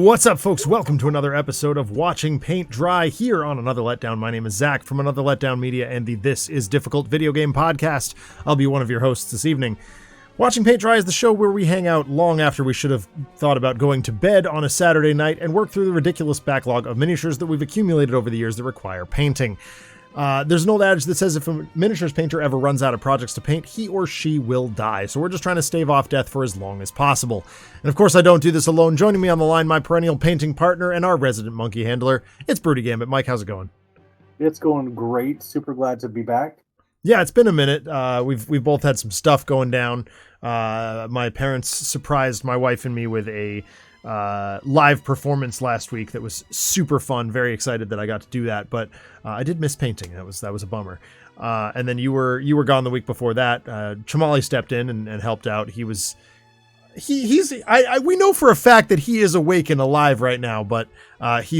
What's up, folks? Welcome to another episode of Watching Paint Dry here on Another Letdown. My name is Zach from Another Letdown Media and the This Is Difficult video game podcast. I'll be one of your hosts this evening. Watching Paint Dry is the show where we hang out long after we should have thought about going to bed on a Saturday night and work through the ridiculous backlog of miniatures that we've accumulated over the years that require painting. There's an old adage that says if a miniatures painter ever runs out of projects to paint, he or she will die. So we're just trying to stave off death for as long as possible. And of course, I don't do this alone. Joining me on the line, my perennial painting partner and our resident monkey handler, it's Broody Gambit. Mike, how's it going? It's going great. Super glad to be back. Yeah, it's been a minute. We've both had some stuff going down. My parents surprised my wife and me with a live performance last week that was super fun. Very excited that I got to do that, but I did miss painting. That was a bummer. And then you were gone the week before that. Chamali stepped in and helped out. We know for a fact that he is awake and alive right now, but he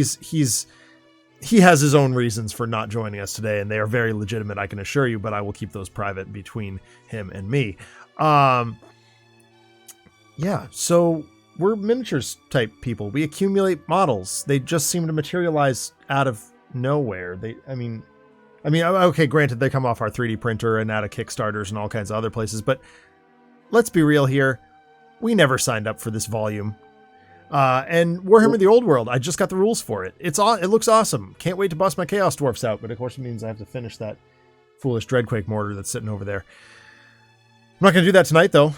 has his own reasons for not joining us today, and they are very legitimate, I can assure you, but I will keep those private between him and me. Yeah, so we're miniatures type people. We accumulate models. They just seem to materialize out of nowhere. I mean, okay, granted, they come off our 3D printer and out of Kickstarters and all kinds of other places, but let's be real here. We never signed up for this volume. And Warhammer the Old World, I just got the rules for it. It looks awesome. Can't wait to bust my Chaos Dwarfs out, but of course it means I have to finish that foolish Dreadquake mortar that's sitting over there. I'm not going to do that tonight, though.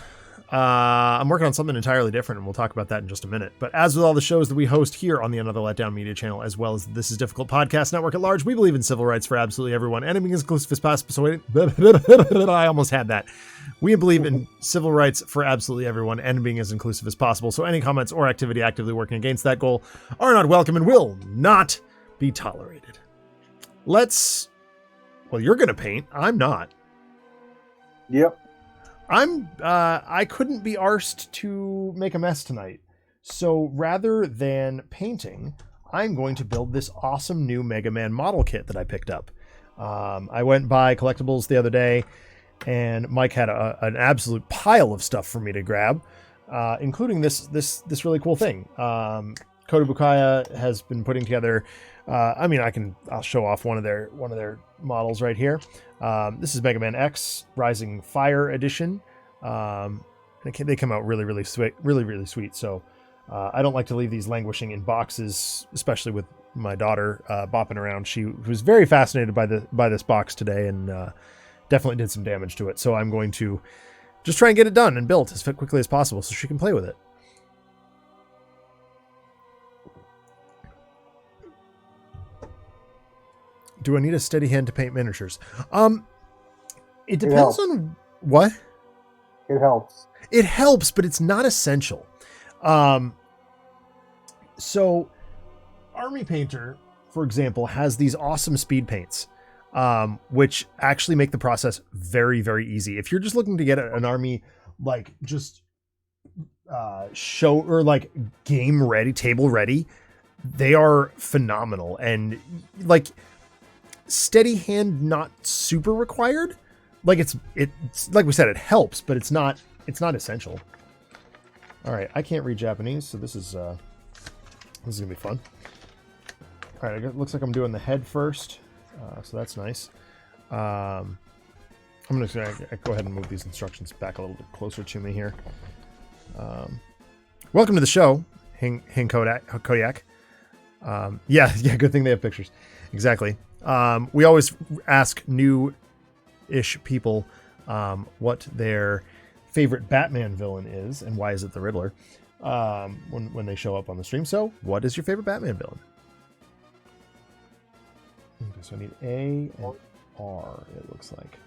I'm working on something entirely different, and we'll talk about that in just a minute. But as with all the shows that we host here on the Another Letdown Media channel, as well as the This Is Difficult podcast network at large, we believe in civil rights for absolutely everyone, and being as inclusive as possible. So I almost had that. We believe in civil rights for absolutely everyone, and being as inclusive as possible. So any comments or activity actively working against that goal are not welcome and will not be tolerated. Well, you're going to paint. I'm not. Yep. I couldn't be arsed to make a mess tonight. So rather than painting, I'm going to build this awesome new MegaMan model kit that I picked up. I went by Collectibles the other day, and Mike had an absolute pile of stuff for me to grab, including this really cool thing. Kota Bukaya has been putting together. I'll show off one of their models right here. This is MegaMan X Rising Fire Edition. They come out really sweet, really sweet. So I don't like to leave these languishing in boxes, especially with my daughter bopping around. She was very fascinated by this box today, and definitely did some damage to it. So I'm going to just try and get it done and built as quickly as possible so she can play with it. Do I need a steady hand to paint miniatures? It depends on what? It helps. It helps, but it's not essential. So Army Painter, for example, has these awesome speed paints, which actually make the process very easy. If you're just looking to get an army like just show or like game ready, table ready, they are phenomenal. And like steady hand, not super required. Like it's like we said, it helps, but it's not essential. All right, I can't read Japanese, so this is gonna be fun. All right, it looks like I'm doing the head first, so that's nice. I'm gonna go ahead and move these instructions back a little bit closer to me here. Welcome to the show, Hing Kodiak. Yeah, good thing they have pictures. Exactly. We always ask new-ish people what their favorite Batman villain is and why is it the Riddler when they show up on the stream. So, what is your favorite Batman villain? Okay, so I need A and R, it looks like.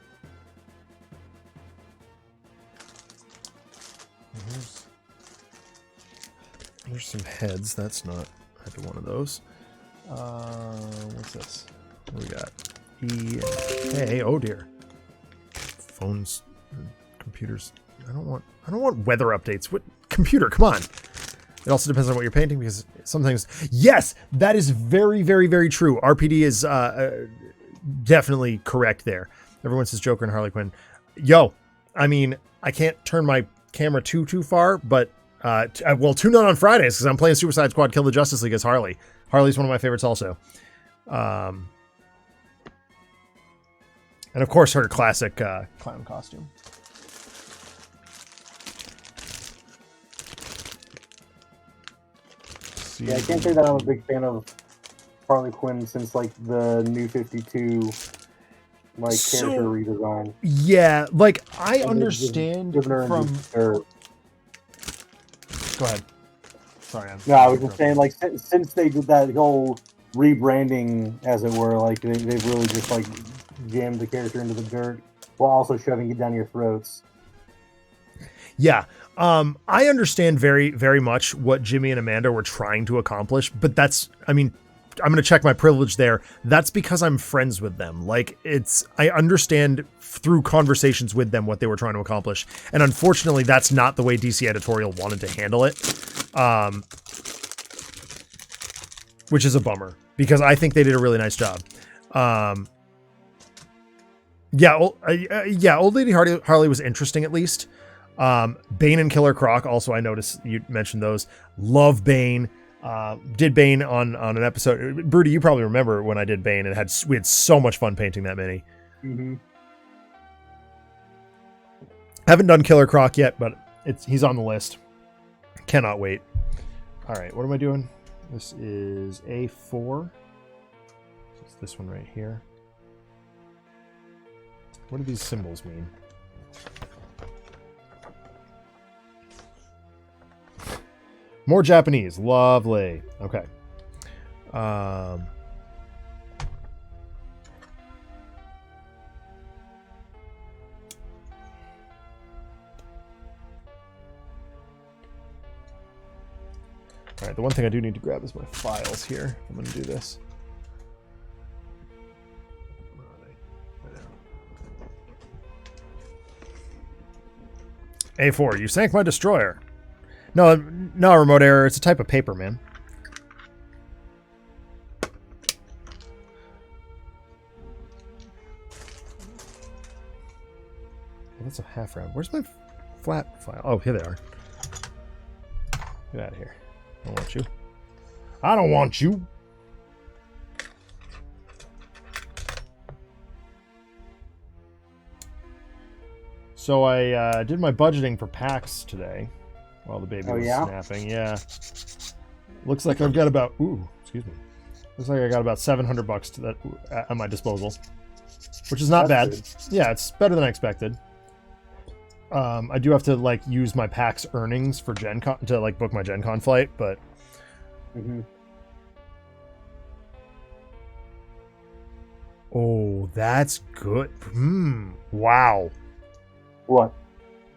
There's some heads. That's not either one of those. What's this? What do we got? E and A. Oh dear. Phones, computers. I don't want weather updates. What computer? Come on. It also depends on what you're painting, because sometimes, yes, that is very true. RPD is definitely correct there. Everyone says Joker and Harley Quinn. Yo, I mean, I can't turn my camera too far, but Well, tune in on Fridays because I'm playing Suicide Squad Kill the Justice League as Harley. Harley's one of my favorites also. And of course, her classic clown costume. Yeah, I can't say that I'm a big fan of Harley Quinn since like the New 52 character redesign. Yeah, like I understand from. Go ahead. Sorry, I was just saying, like, since they did that whole rebranding, as it were, like they've really just like jammed the character into the dirt while also shoving it down your throats. Yeah, I understand very, very much what Jimmy and Amanda were trying to accomplish, but that's, I mean, I'm going to check my privilege there. That's because I'm friends with them. Like, I understand through conversations with them what they were trying to accomplish. And unfortunately, that's not the way DC editorial wanted to handle it. Which is a bummer because I think they did a really nice job. Old Lady Harley was interesting at least. Bane and Killer Croc. Also, I noticed you mentioned those. Love Bane. Did Bane on an episode. Broody, you probably remember when I did Bane and we had so much fun painting that mini. Mm-hmm. Haven't done Killer Croc yet, but he's on the list. Cannot wait. All right, what am I doing? This is A4. It's this one right here. What do these symbols mean? More Japanese. Lovely. Okay. All right, the one thing I do need to grab is my files here. I'm going to do this. A4, you sank my destroyer. No, remote error. It's a type of paper, man. Well, that's a half round. Where's my flat file? Oh, here they are. Get out of here. I don't want you. I don't want you. So I did my budgeting for PAX today while the baby was snapping. Yeah. Looks like I've got about excuse me. Looks like I got about $700 at my disposal, which is not bad. Good. Yeah, it's better than I expected. I do have to use my PAX earnings for Gen Con to book my Gen Con flight, but oh, that's good. Wow. What?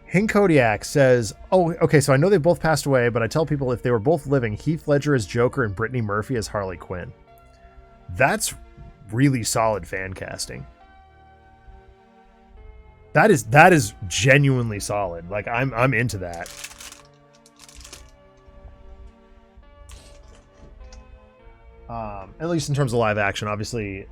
Hank Kodiak says, oh, okay, so I know they both passed away, but I tell people if they were both living, Heath Ledger as Joker and Brittany Murphy as Harley Quinn. That's really solid fan casting. That is genuinely solid. Like, I'm into that. At least in terms of live action, obviously,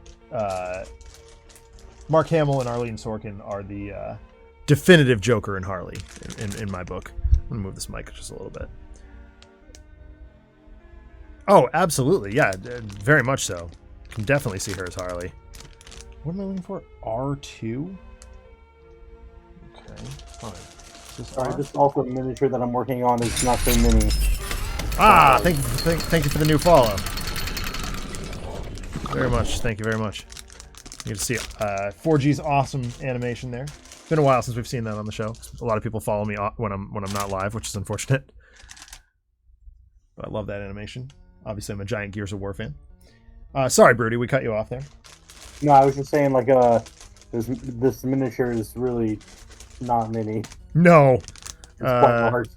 Mark Hamill and Arlene Sorkin are the definitive Joker and Harley in my book. I'm gonna move this mic just a little bit. Oh, absolutely, yeah, very much so. Can definitely see her as Harley. What am I looking for? R2. Okay, fine. This also miniature that I'm working on is not so mini. Thank you for the new follow. Very much, thank you very much. You get to see 4G's awesome animation there. It's been a while since we've seen that on the show. A lot of people follow me when I'm not live, which is unfortunate. But I love that animation. Obviously, I'm a giant Gears of War fan. Sorry, Broody, we cut you off there. No, I was just saying, this miniature is really not mini. No. It's quite large.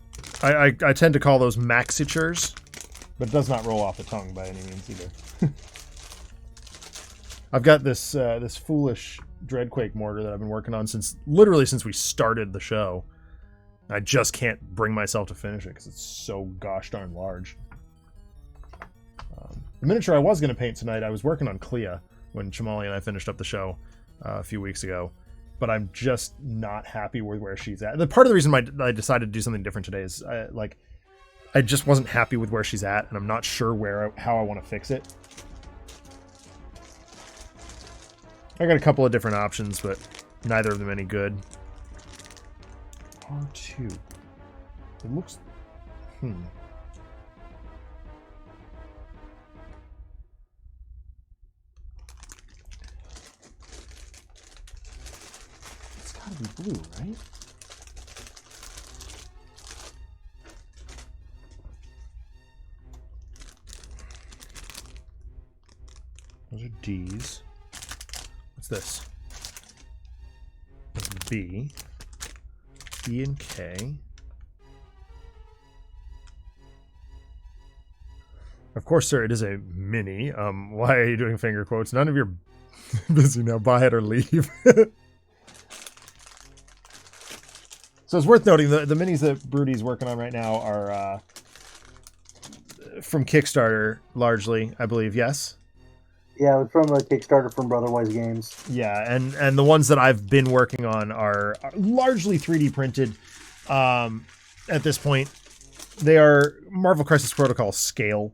I tend to call those maxitures, but it does not roll off the tongue by any means either. I've got this this foolish Dreadquake mortar that I've been working on since we started the show. I just can't bring myself to finish it because it's so gosh darn large. The miniature I was going to paint tonight, I was working on Clea when Chamali and I finished up the show a few weeks ago, but I'm just not happy with where she's at. The part of the reason I decided to do something different today is I just wasn't happy with where she's at, and I'm not sure how I want to fix it. I got a couple of different options, but neither of them any good. R2. It looks... It's gotta be blue, right? Those are D's. What's this? That's B. E and K. Of course, sir, it is a mini. Why are you doing finger quotes? None of your busy now. Buy it or leave. So it's worth noting the minis that Brody's working on right now are from Kickstarter, largely, I believe. Yes. Yeah, it was from a Kickstarter from Brotherwise Games. Yeah, and the ones that I've been working on are largely 3D printed. At this point, they are Marvel Crisis Protocol scale,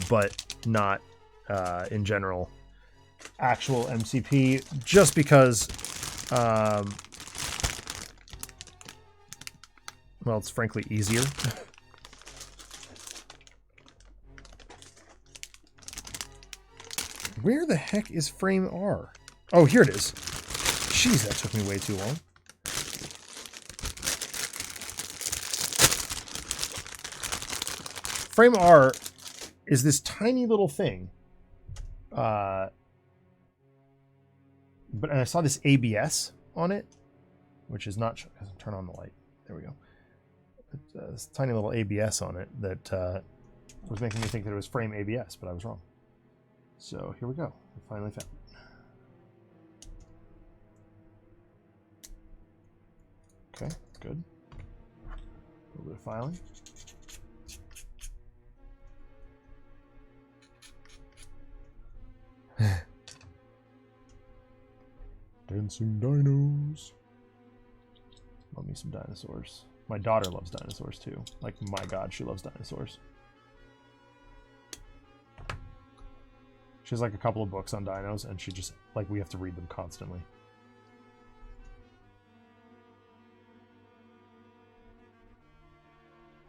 but not in general actual MCP. Just because, well, it's frankly easier. Where the heck is frame R? Oh, here it is. Jeez, that took me way too long. Frame R is this tiny little thing. But I saw this ABS on it, which is not... Turn on the light. There we go. This tiny little ABS on it that was making me think that it was frame ABS, but I was wrong. So here we go. We finally found it. Okay, good. A little bit of filing. Dancing dinos. Love me some dinosaurs. My daughter loves dinosaurs too. Like, my God, she loves dinosaurs. She has like a couple of books on dinos, and she just, like, we have to read them constantly.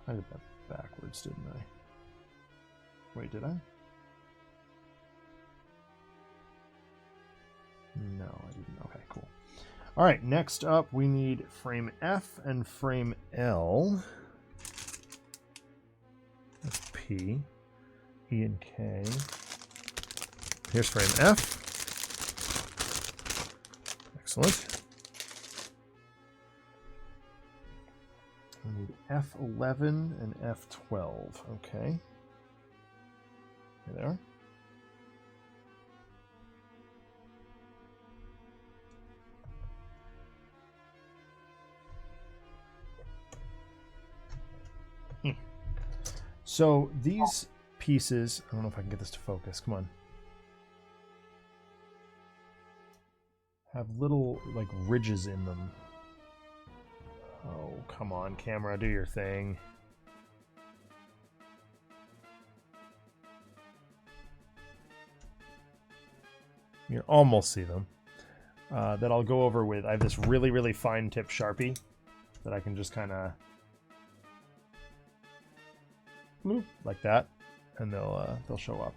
I did that backwards, didn't I? Wait, did I? No, I didn't. Okay, cool. All right, next up, we need frame F and frame L. That's P, E, and K. Here's frame F. Excellent. We need F11 and F12. Okay. Here they are. So these pieces, I don't know if I can get this to focus. Come on. Have little, like, ridges in them. Oh, come on, camera, do your thing. You almost see them. That I'll go over with. I have this really, really fine tip Sharpie that I can just kind of move like that, and they'll show up.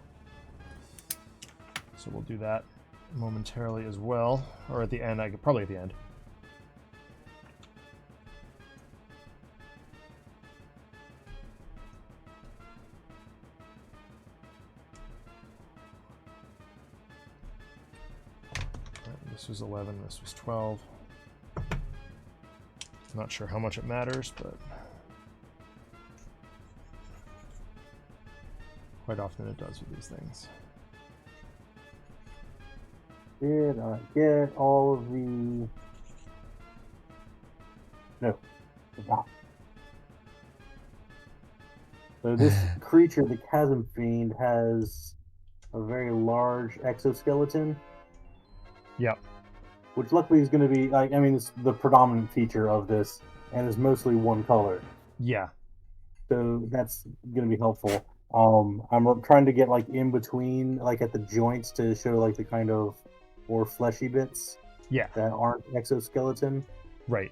So we'll do that momentarily as well, or at the end. Probably at the end. This was 11, this was 12. Not sure how much it matters, but quite often it does with these things. Did I get all of the... No, forgot. So this creature, the Chasm Fiend, has a very large exoskeleton. Yep. Which luckily is going to be, like, I mean, it's the predominant feature of this, and is mostly one color. Yeah. So that's gonna be helpful. I'm trying to get like in between, like at the joints, to show like the kind of more fleshy bits Yeah, that aren't exoskeleton. right.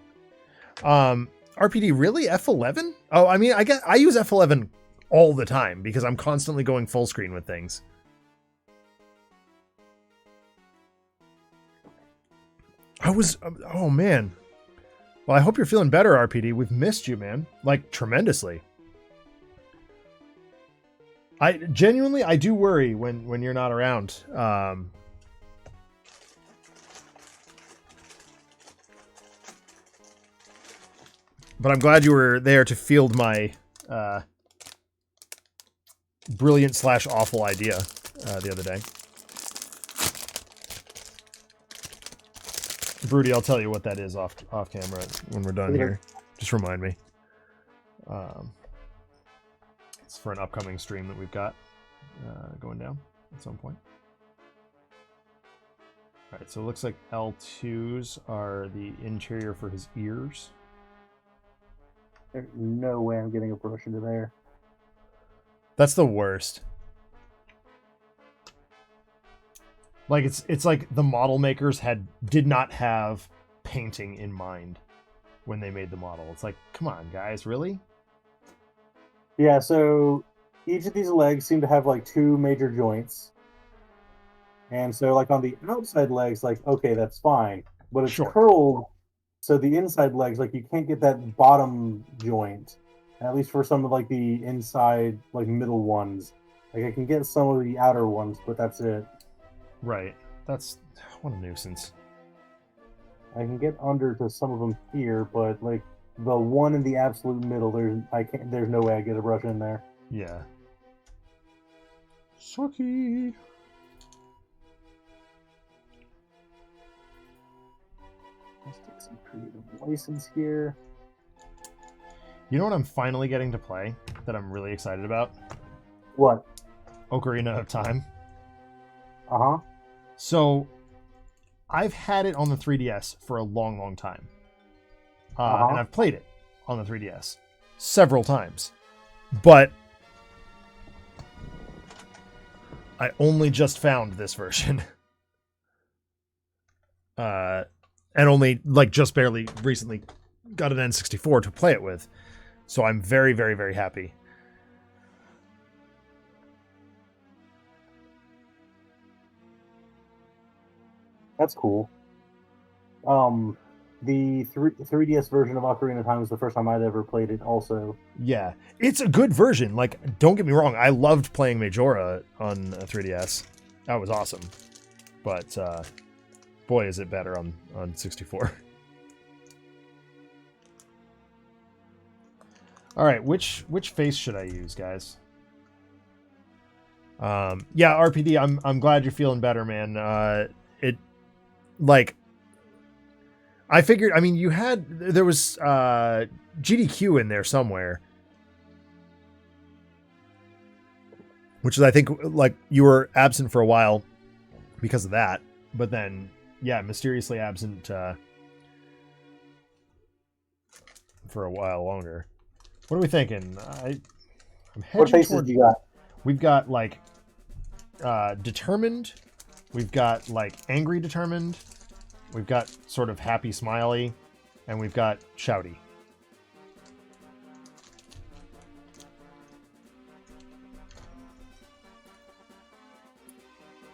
RPD, really? F11? Oh, I mean, I use F11 all the time because I'm constantly going full screen with things. Oh man. Well, I hope you're feeling better, RPD. We've missed you, man. Like, tremendously. I do worry when you're not around. But I'm glad you were there to field my brilliant / awful idea the other day. Broody, I'll tell you what that is off camera when we're done here. Just remind me. It's for an upcoming stream that we've got going down at some point. All right, so it looks like L2s are the interior for his ears. There's no way I'm getting a brush into there. That's the worst. Like it's like the model makers did not have painting in mind when they made the model. It's like, come on, guys, really? Yeah, so each of these legs seem to have like 2 major joints. And so like on the outside legs, like, okay, that's fine. But it's curled, so the inside legs, like you can't get that bottom joint. At least for some of like the inside, like middle ones. Like I can get some of the outer ones, but that's it. Right. That's what a nuisance. I can get under to some of them here, but like the one in the absolute middle, there's no way I get a brush in there. Yeah. Sucky. Let's take some creative license here. You know what I'm finally getting to play that I'm really excited about? What? Ocarina of Time. Uh-huh. So, I've had it on the 3DS for a long, long time. And I've played it on the 3DS several times. But I only just found this version. And only, like, just barely recently got an N64 to play it with. So I'm very, very, very happy. That's cool. The 3DS version of Ocarina of Time was the first time I'd ever played it also. Yeah, it's a good version. Like, don't get me wrong, I loved playing Majora on 3DS. That was awesome. But, boy, is it better on 64. All right, which face should I use, guys? Yeah, RPD, I'm glad you're feeling better, man. Like, I figured, I mean, there was GDQ in there somewhere, which is, I think, like, you were absent for a while because of that, but then, yeah, mysteriously absent for a while longer. What are we thinking? I'm hedging what faces do you got? We've got, like, determined. We've got, like, angry determined. We've got sort of happy smiley. And we've got shouty.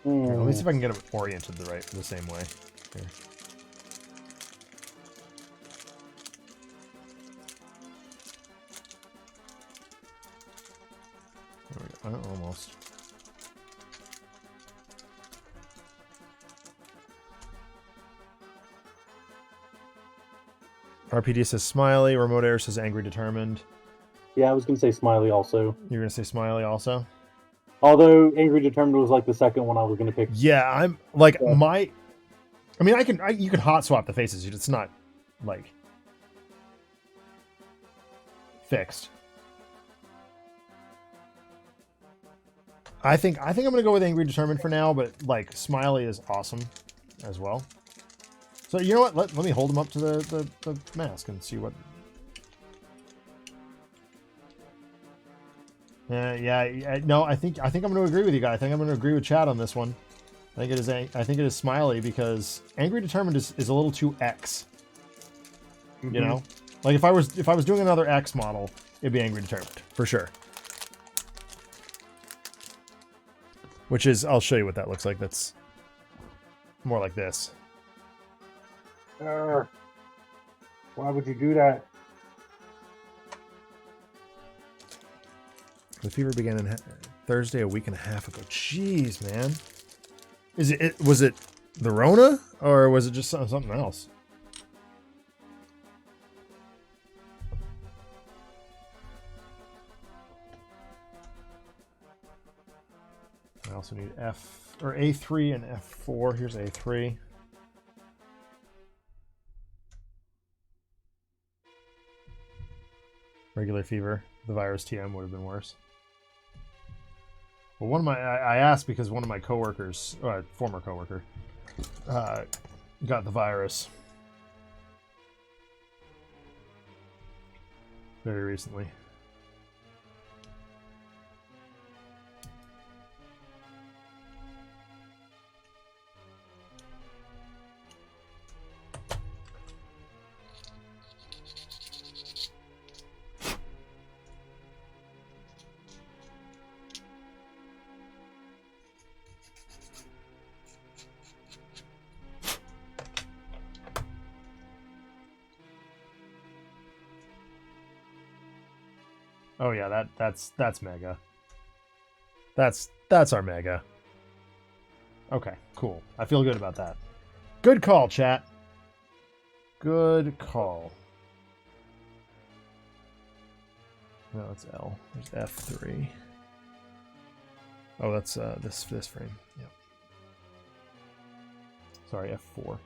Here, let me see if I can get them oriented the same way. Here. There we go. Almost. RPD says smiley. Remote air says angry determined. Yeah, I was gonna say smiley also. You're gonna say smiley also? Although angry determined was like the second one I was gonna pick. Yeah, I'm like I mean, you can hot swap the faces. It's not like fixed. I think I'm gonna go with angry determined for now, but like smiley is awesome as well. So you know what? Let me hold him up to the mask and see what. No, I think I'm going to agree with you guys. I think I'm going to agree with Chad on this one. I think it is Smiley because Angry Determined is a little too X. You know, like if I was doing another X model, it'd be Angry Determined for sure. Which is, I'll show you what that looks like. That's more like this. Why would you do that? The fever began on Thursday, a week and a half ago. Jeez, man. Was it the Rona or was it just something else? I also need A3 and F4. Here's A3. Regular fever. The virus TM would have been worse. Well, I asked because one of my coworkers, former coworker, got the virus very recently. Oh yeah, that's Mega. That's our Mega. Okay, cool. I feel good about that. Good call, chat. Good call. No, it's L. There's F3. Oh, that's this frame. Yep. Sorry, F4.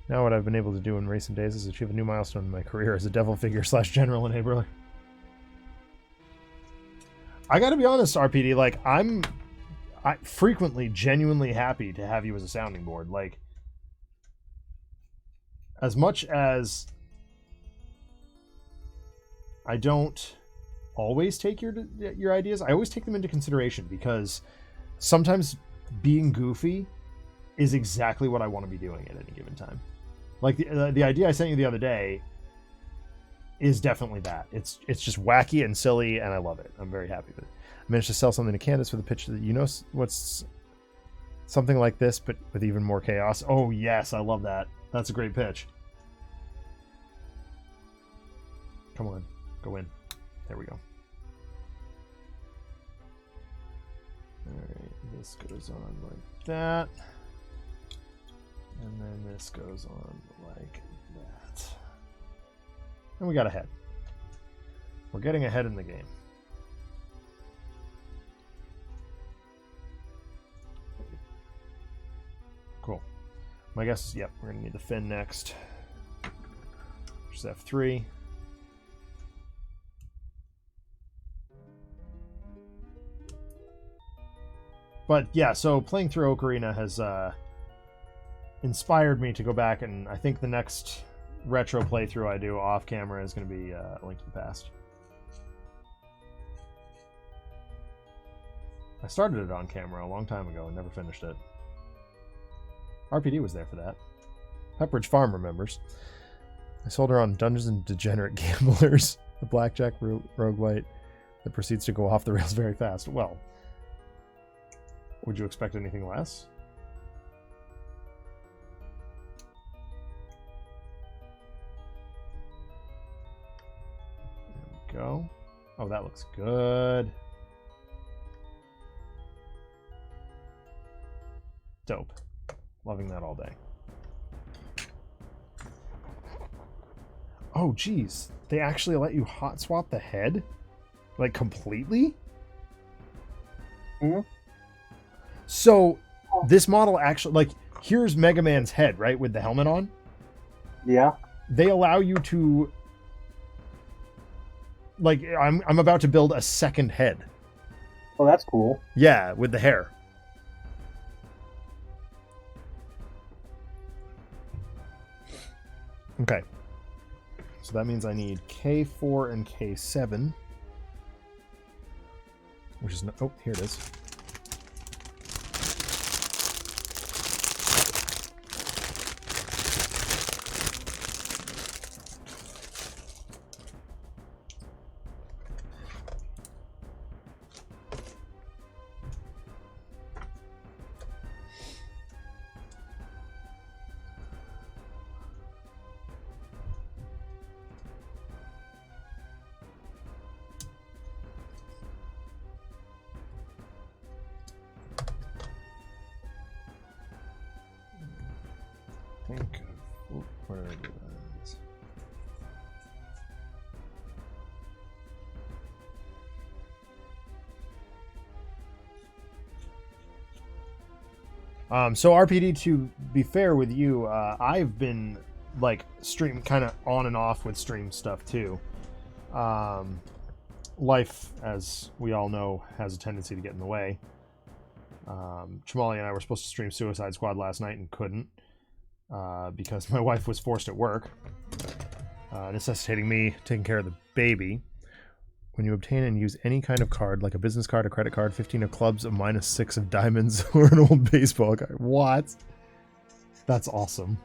Now what I've been able to do in recent days is achieve a new milestone in my career as a devil figure / general enabler. I gotta be honest, RPD, like, I'm frequently genuinely happy to have you as a sounding board. Like, as much as I don't always take your ideas, I always take them into consideration because sometimes being goofy is exactly what I want to be doing at any given time. Like the idea I sent you the other day is definitely that. It's just wacky and silly, and I love it. I'm very happy with it. I managed to sell something to Candace for the pitch that, you know, what's something like this, but with even more chaos. Oh yes, I love that. That's a great pitch. Come on, go in. There we go. All right, this goes on like that. And then this goes on like that. And we got ahead. We're getting ahead in the game. Cool. My guess is, yep, we're going to need the fin next. Which is F3. But yeah, so playing through Ocarina has inspired me to go back, and I think the next retro playthrough I do off camera is going to be A Link to the Past. I started it on camera a long time ago and never finished it. RPD was there for that. Pepperidge Farm remembers. I sold her on Dungeons and Degenerate Gamblers, a blackjack roguelite that proceeds to go off the rails very fast. Well, would you expect anything less? Go. Oh, that looks good. Dope. Loving that all day. Oh, geez. They actually let you hot swap the head? Like, completely? Mm-hmm. So, this model actually, like, here's Mega Man's head, right? With the helmet on? Yeah. They allow you to... Like, I'm about to build a second head. Oh, that's cool. Yeah, with the hair. Okay. So that means I need K4 and K7. Which is... oh, here it is. Where it is. So RPD, to be fair with you, I've been like stream kind of on and off with stream stuff too. Life, as we all know, has a tendency to get in the way. Chamali and I were supposed to stream Suicide Squad last night and couldn't. Because my wife was forced at work, necessitating me taking care of the baby. When you obtain and use any kind of card, like a business card, a credit card, 15 of clubs, a -6 of diamonds, or an old baseball card. What? That's awesome.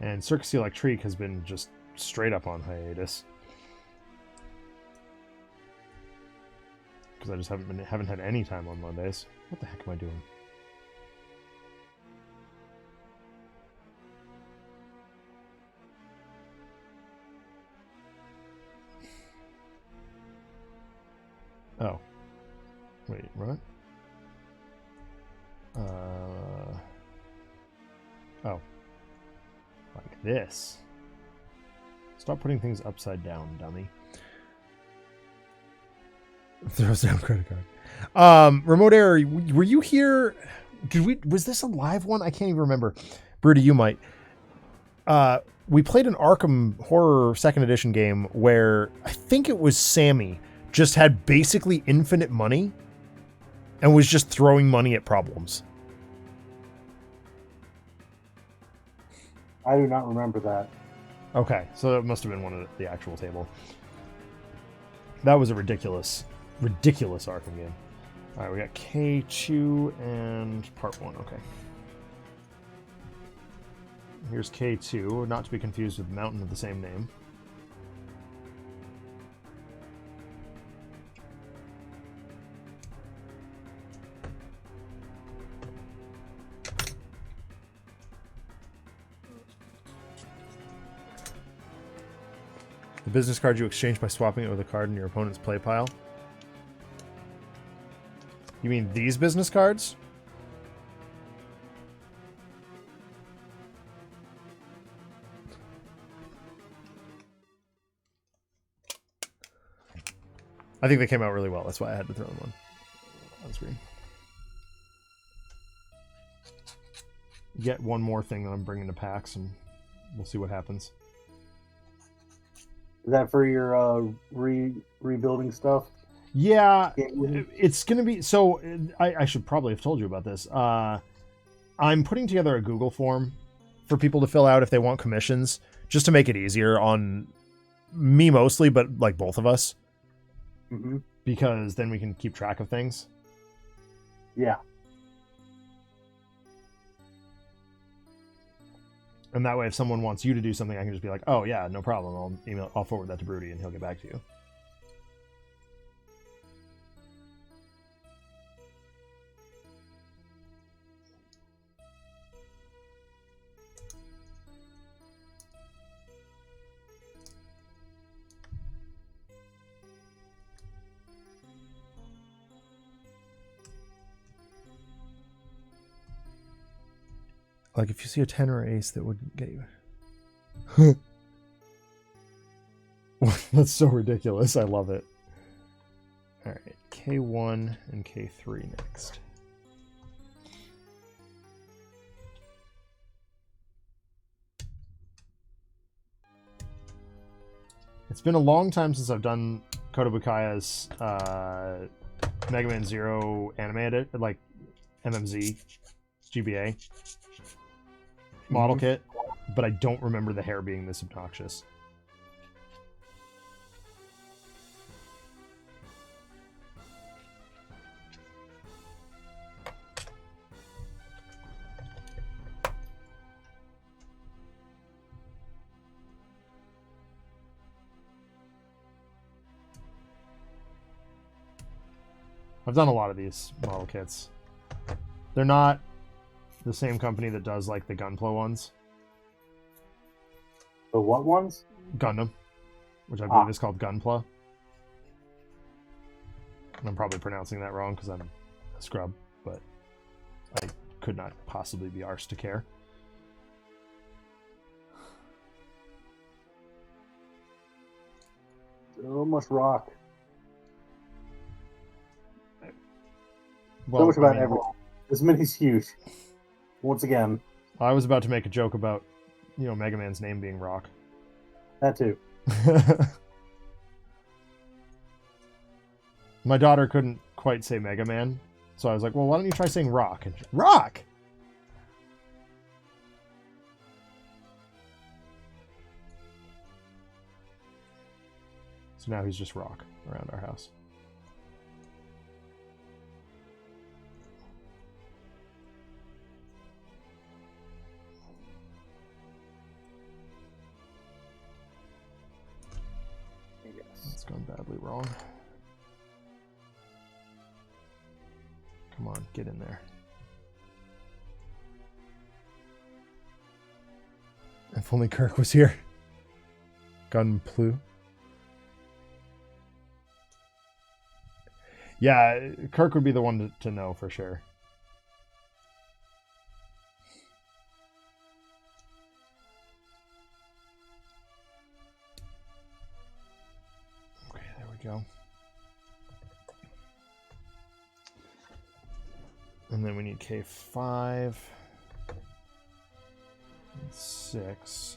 And Circus Electrique has been just straight up on hiatus. Because I just haven't had any time on Mondays. What the heck am I doing? Oh. Wait, what? Oh. Like this. Stop putting things upside down, dummy. Throws down credit card. Remote error. Were you here? Was this a live one? I can't even remember. Broody, you might. We played an Arkham Horror 2nd Edition game where I think it was Sammy just had basically infinite money and was just throwing money at problems. I do not remember that. Okay, so it must have been one of the actual table. That was a ridiculous Arkham game. All right, we got K2 and part 1. Okay. Here's K2, not to be confused with Mountain of the same name. The business card you exchange by swapping it with a card in your opponent's play pile. You mean these business cards? I think they came out really well. That's why I had to throw them on screen. Get one more thing that I'm bringing to PAX, and we'll see what happens. Is that for your rebuilding stuff? Yeah, it's going to be... So, I should probably have told you about this. I'm putting together a Google form for people to fill out if they want commissions, just to make it easier on me mostly, but like both of us. Mm-hmm. Because then we can keep track of things. Yeah. And that way, if someone wants you to do something, I can just be like, oh yeah, no problem. I'll forward that to Broody and he'll get back to you. Like, if you see a 10 or ace, that would get you. That's so ridiculous. I love it. All right, K1 and K3 next. It's been a long time since I've done Kotobukaya's Mega Man Zero animated, like MMZ, GBA model kit, but I don't remember the hair being this obnoxious. I've done a lot of these model kits. They're not the same company that does like the Gunpla ones. The what ones? Gundam, which I believe is called Gunpla. And I'm probably pronouncing that wrong because I'm a scrub, but I could not possibly be arsed to care. So much rock. Well, so much about everything. This mini's huge. Once again. I was about to make a joke about, you know, Mega Man's name being Rock. That too. My daughter couldn't quite say Mega Man, so I was like, well, why don't you try saying Rock? And Rock! So now he's just Rock around our house. It's gone badly wrong. Come on, get in there. If only Kirk was here. Gunpla. Yeah, Kirk would be the one to know for sure. Okay, there we go. And then we need K5. And 6.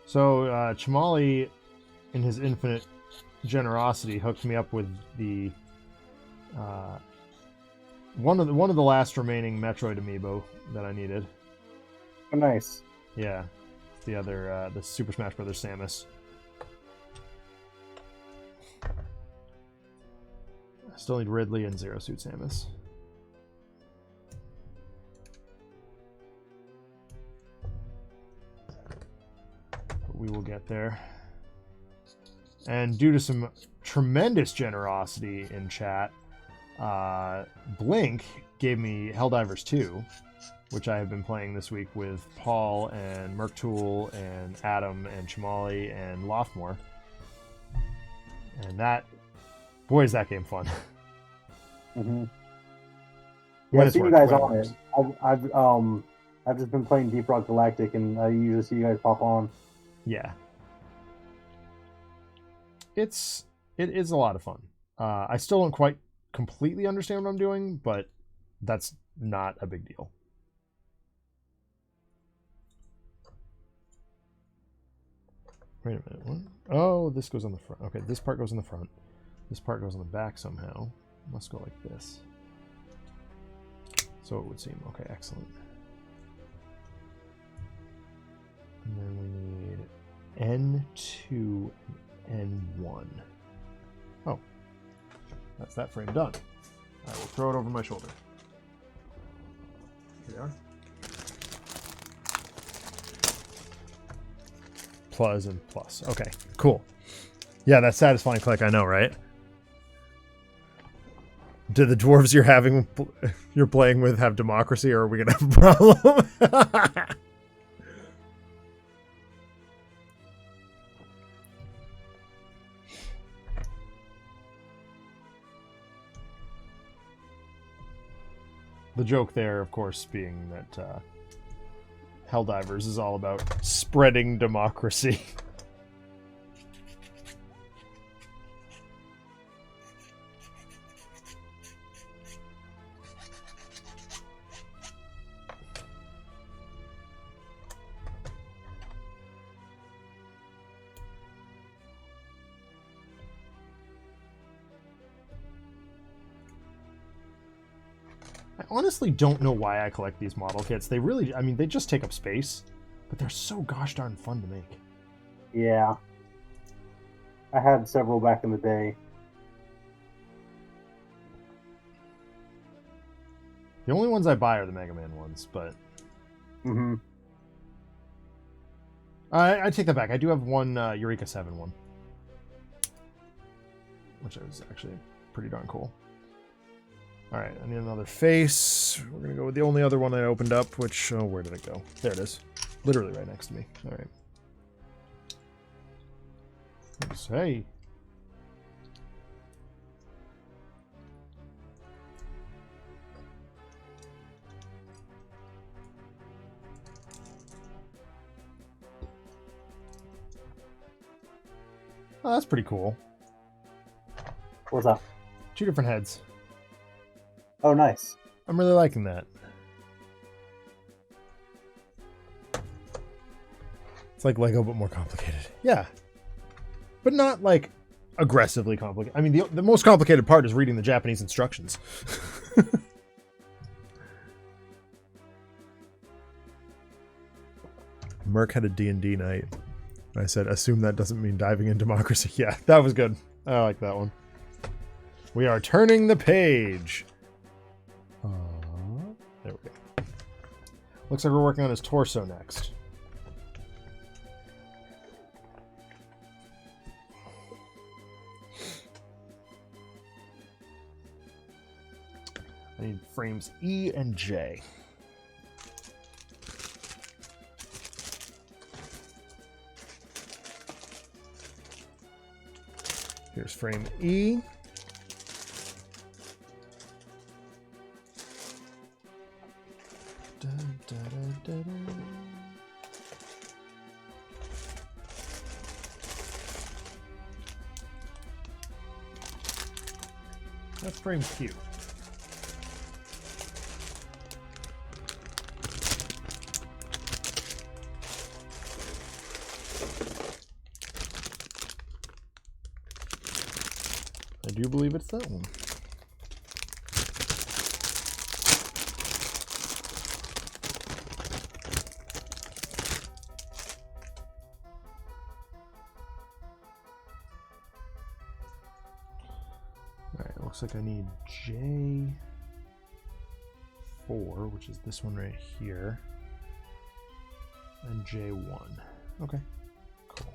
So Chamali, in his infinite generosity, hooked me up with the one of the last remaining Metroid amiibo that I needed. Oh, nice. Yeah, the other the Super Smash Bros. Samus. I still need Ridley and Zero Suit Samus. We will get there. And due to some tremendous generosity in chat, Blink gave me Helldivers 2, which I have been playing this week with Paul and Merktool and Adam and Chamali and Loftmore. And that, boy, is that game fun. Mm-hmm. Yeah, I see you guys on it. I've just been playing Deep Rock Galactic, and I usually see you guys pop on. Yeah. It is a lot of fun. I still don't quite completely understand what I'm doing, but that's not a big deal. Wait a minute. What? Oh, this goes on the front. Okay, this part goes in the front. This part goes on the back somehow. Must go like this. So it would seem. Okay, excellent. And then we need N2 and N1. Oh, that's that frame done. I will throw it over my shoulder. Here they are. Plus and plus. Okay, cool. Yeah, that satisfying click, I know, right? Do the dwarves you're playing with have democracy, or are we gonna have a problem? The joke there, of course, being that Helldivers is all about spreading democracy. I honestly don't know why I collect these model kits. They really, I mean, they just take up space, but they're so gosh darn fun to make. Yeah. I had several back in the day. The only ones I buy are the MegaMan ones, but... Mm-hmm. I take that back. I do have one Eureka 7 one. Which is actually pretty darn cool. Alright, I need another face. We're going to go with the only other one I opened up, which... Oh, where did it go? There it is. Literally right next to me. Alright. Hey. Oh, that's pretty cool. What's up? 2 different heads. Oh, nice. I'm really liking that. It's like Lego, but more complicated. Yeah. But not, like, aggressively complicated. I mean, the most complicated part is reading the Japanese instructions. Merc had a D&D night. I said, assume that doesn't mean diving in democracy. Yeah, that was good. I like that one. We are turning the page. There we go. Looks like we're working on his torso next. I need frames E and J. Here's frame E. Da, da, da, da, da. That's frame Q. I do believe it's that one. Alright, looks like I need J4, which is this one right here, and J1. Okay, cool.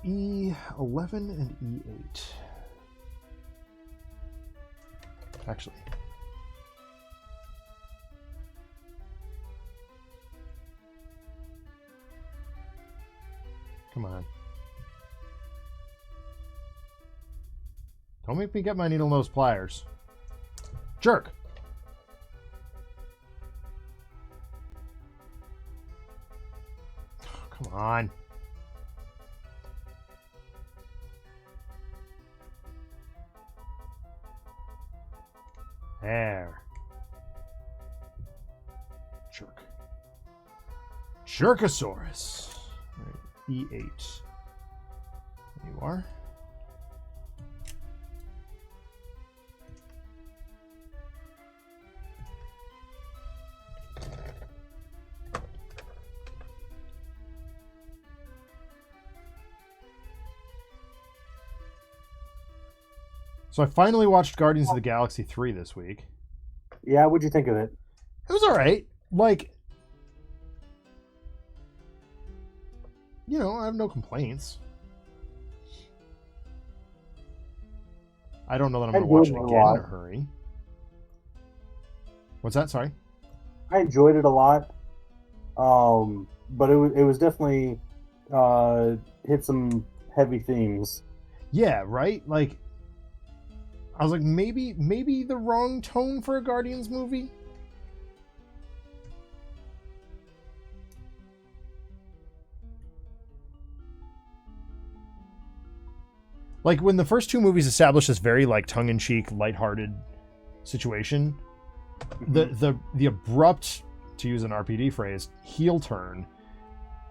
E11 and E8. Actually. Come on. Don't make me get my needle nose pliers. Jerk! Oh, come on. There. Jerk. Jerkosaurus. Right. E8. There you are. So I finally watched Guardians of the Galaxy 3 this week. Yeah, what'd you think of it? It was alright. Like, you know, I have no complaints. I don't know that I'm going to watch it again in a hurry. What's that? Sorry? I enjoyed it a lot. But it was definitely hit some heavy themes. Yeah, right? Like, I was like, maybe the wrong tone for a Guardians movie? Like when the first two movies established this very like tongue-in-cheek, lighthearted situation, the abrupt, to use an RPD phrase, heel turn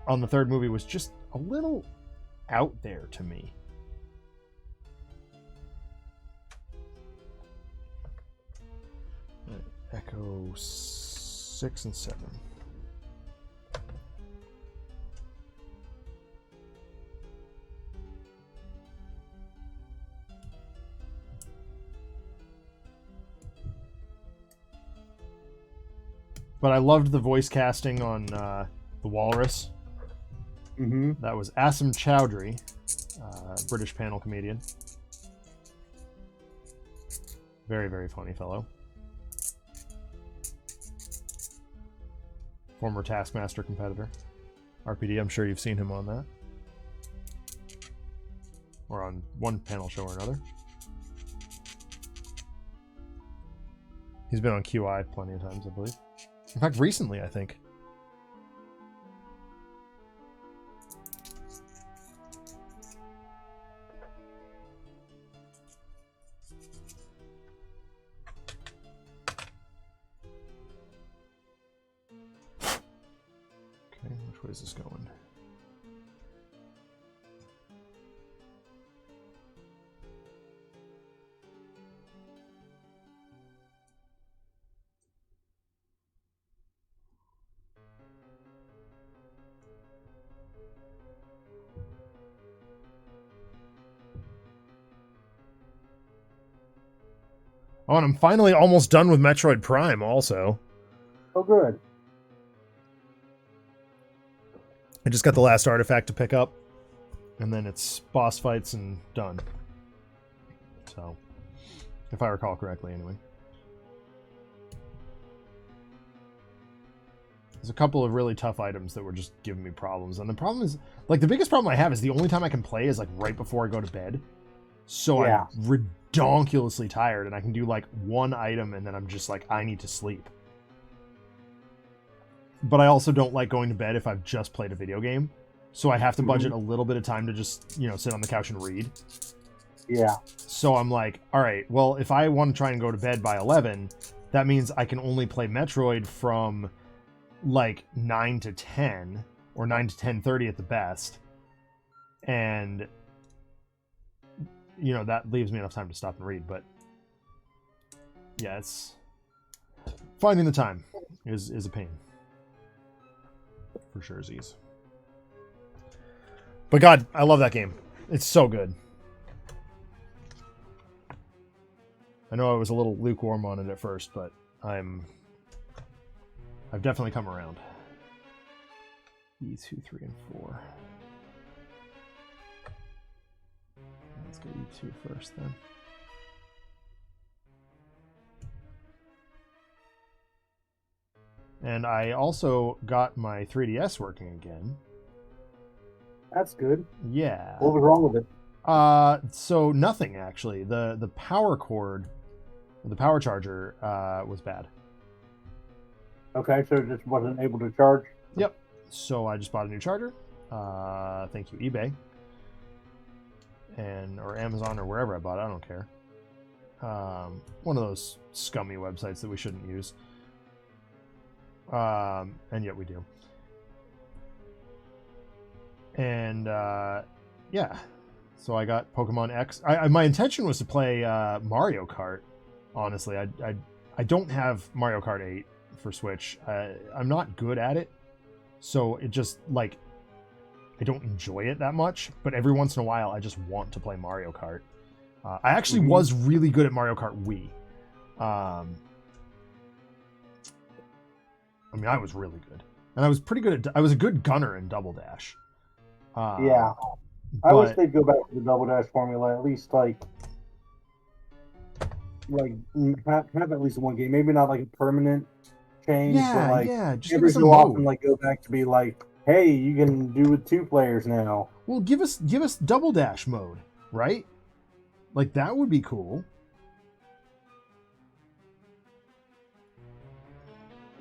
on the third movie was just a little out there to me. Echo 6 and 7. But I loved the voice casting on the Walrus. Mm-hmm. That was Asim Chowdhury, British panel comedian. Very, very funny fellow. Former Taskmaster competitor. RPD, I'm sure you've seen him on that. Or on one panel show or another. He's been on QI plenty of times, I believe. In fact, recently, I think. Okay, which way is this going? Oh, and I'm finally almost done with Metroid Prime also. Oh, good. I just got the last artifact to pick up. And then it's boss fights and done. So, if I recall correctly anyway. There's a couple of really tough items that were just giving me problems. And the problem is, like, the biggest problem I have is the only time I can play is, like, right before I go to bed. So Yeah. I'm redonkulously tired, and I can do, like, one item, and then I'm just like, I need to sleep. But I also don't like going to bed if I've just played a video game. So I have to budget a little bit of time to just, you know, sit on the couch and read. Yeah. So I'm like, all right, well, if I want to try and go to bed by 11, that means I can only play Metroid from, like, 9 to 10, or 9 to 10:30 at the best. And, you know, that leaves me enough time to stop and read. But, yeah, it's... finding the time is a pain. For sure, Z's. But God, I love that game. It's so good. I know I was a little lukewarm on it at first, but I've definitely come around. E2, 3, and 4. Let's go E2 first then. And I also got my 3DS working again. That's good. Yeah. What was wrong with it? So nothing actually. The power cord, the power charger, was bad. Okay, so it just wasn't able to charge? Yep. So I just bought a new charger. Thank you, eBay. Or Amazon or wherever I bought it, I don't care. One of those scummy websites that we shouldn't use. And yet we do. And yeah, so I got Pokemon X. My intention was to play Mario Kart. Honestly, I don't have Mario Kart 8 for Switch. I'm not good at it, so it just like I don't enjoy it that much. But every once in a while, I just want to play Mario Kart. I actually was really good at Mario Kart Wii. I mean, I was really good, and I was pretty good at. I was a good gunner in Double Dash. Yeah, I wish they'd go back to the Double Dash formula. At least like have at least one game. Maybe not like a permanent change, but like just every so often, like go back to be like, hey, you can do with 2 players now. Well, give us Double Dash mode, right? Like that would be cool.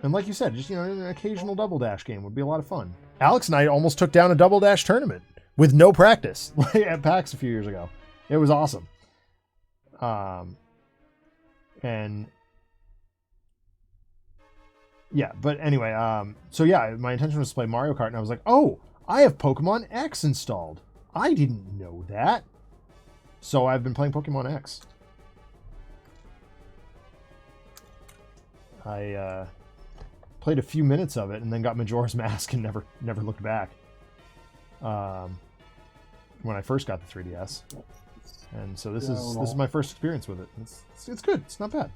And like you said, just, you know, an occasional Double Dash game would be a lot of fun. Alex and I almost took down a Double Dash tournament with no practice at PAX a few years ago. It was awesome. And yeah, but anyway, so yeah, my intention was to play Mario Kart, and I was like, oh, I have Pokemon X installed. I didn't know that. So I've been playing Pokemon X. I played a few minutes of it and then got Majora's Mask and never looked back. When I first got the 3DS, and so this is my first experience with it. It's good. It's not bad.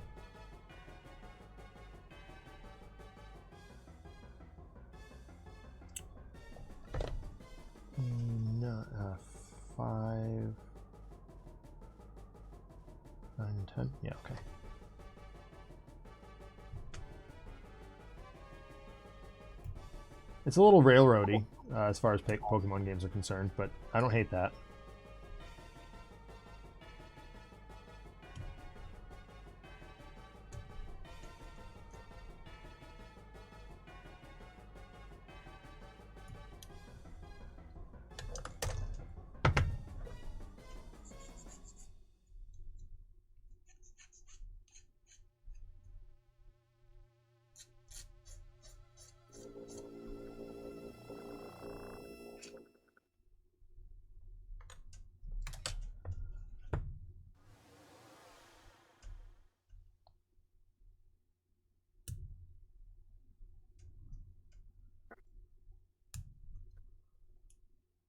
No, 5, 9, 10. Yeah, okay. It's a little railroady as far as Pokemon games are concerned, but I don't hate that.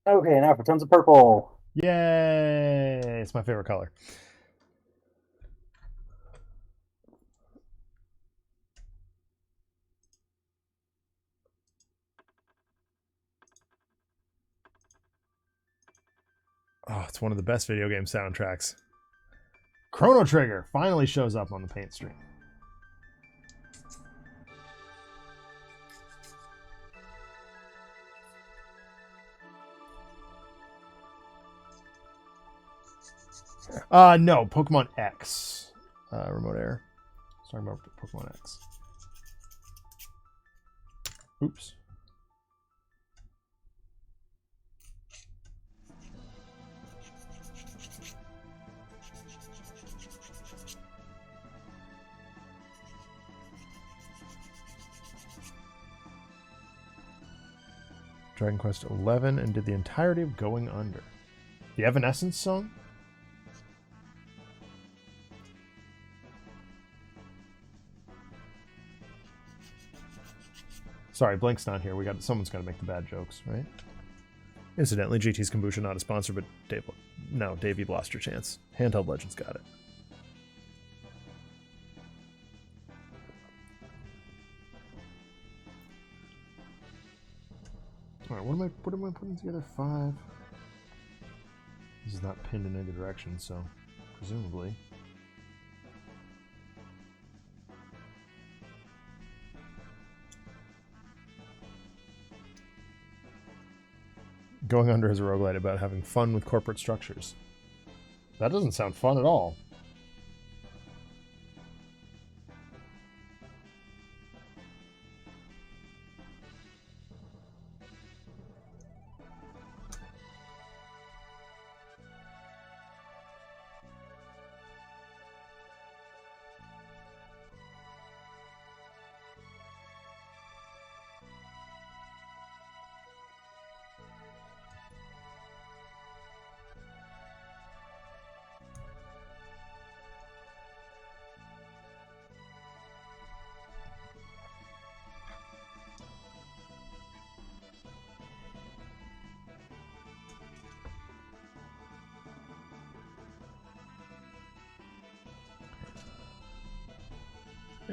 Okay, now for tons of purple. Yay! It's my favorite color. Oh, it's one of the best video game soundtracks. Chrono Trigger finally shows up on the paint stream. No, Pokemon X. Remote error. Sorry about Pokemon X. Oops. Dragon Quest 11 and did the entirety of Going Under. The Evanescence song? Sorry, Blink's not here. Someone's got to make the bad jokes, right? Incidentally, GT's Kombucha not a sponsor, but Dave, you've lost your chance. Handheld Legends got it. All right, what am I putting together? 5. This is not pinned in any direction, so presumably. Going Under is a roguelite about having fun with corporate structures. That doesn't sound fun at all.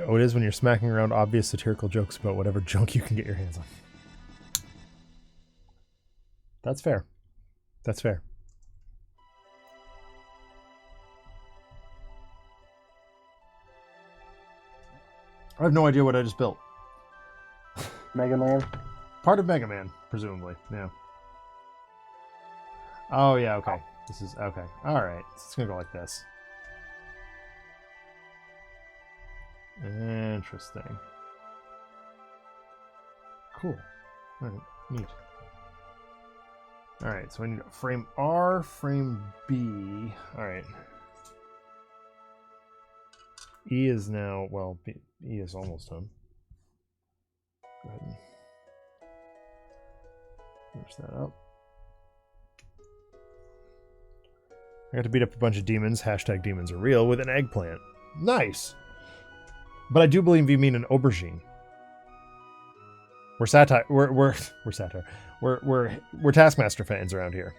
Oh, it is when you're smacking around obvious satirical jokes about whatever junk you can get your hands on. That's fair. That's fair. I have no idea what I just built. MegaMan? Part of MegaMan, presumably. Yeah. Oh, yeah, okay. This is... Okay. Alright. It's gonna go like this. Interesting. Cool. Alright. Neat. All right, so I need frame R, frame B. All right. E is now, well, E is almost done. Go ahead and finish that up. I got to beat up a bunch of demons. Hashtag demons are real with an eggplant. Nice. But I do believe you mean an aubergine. We're satire. We're satire. We're Taskmaster fans around here.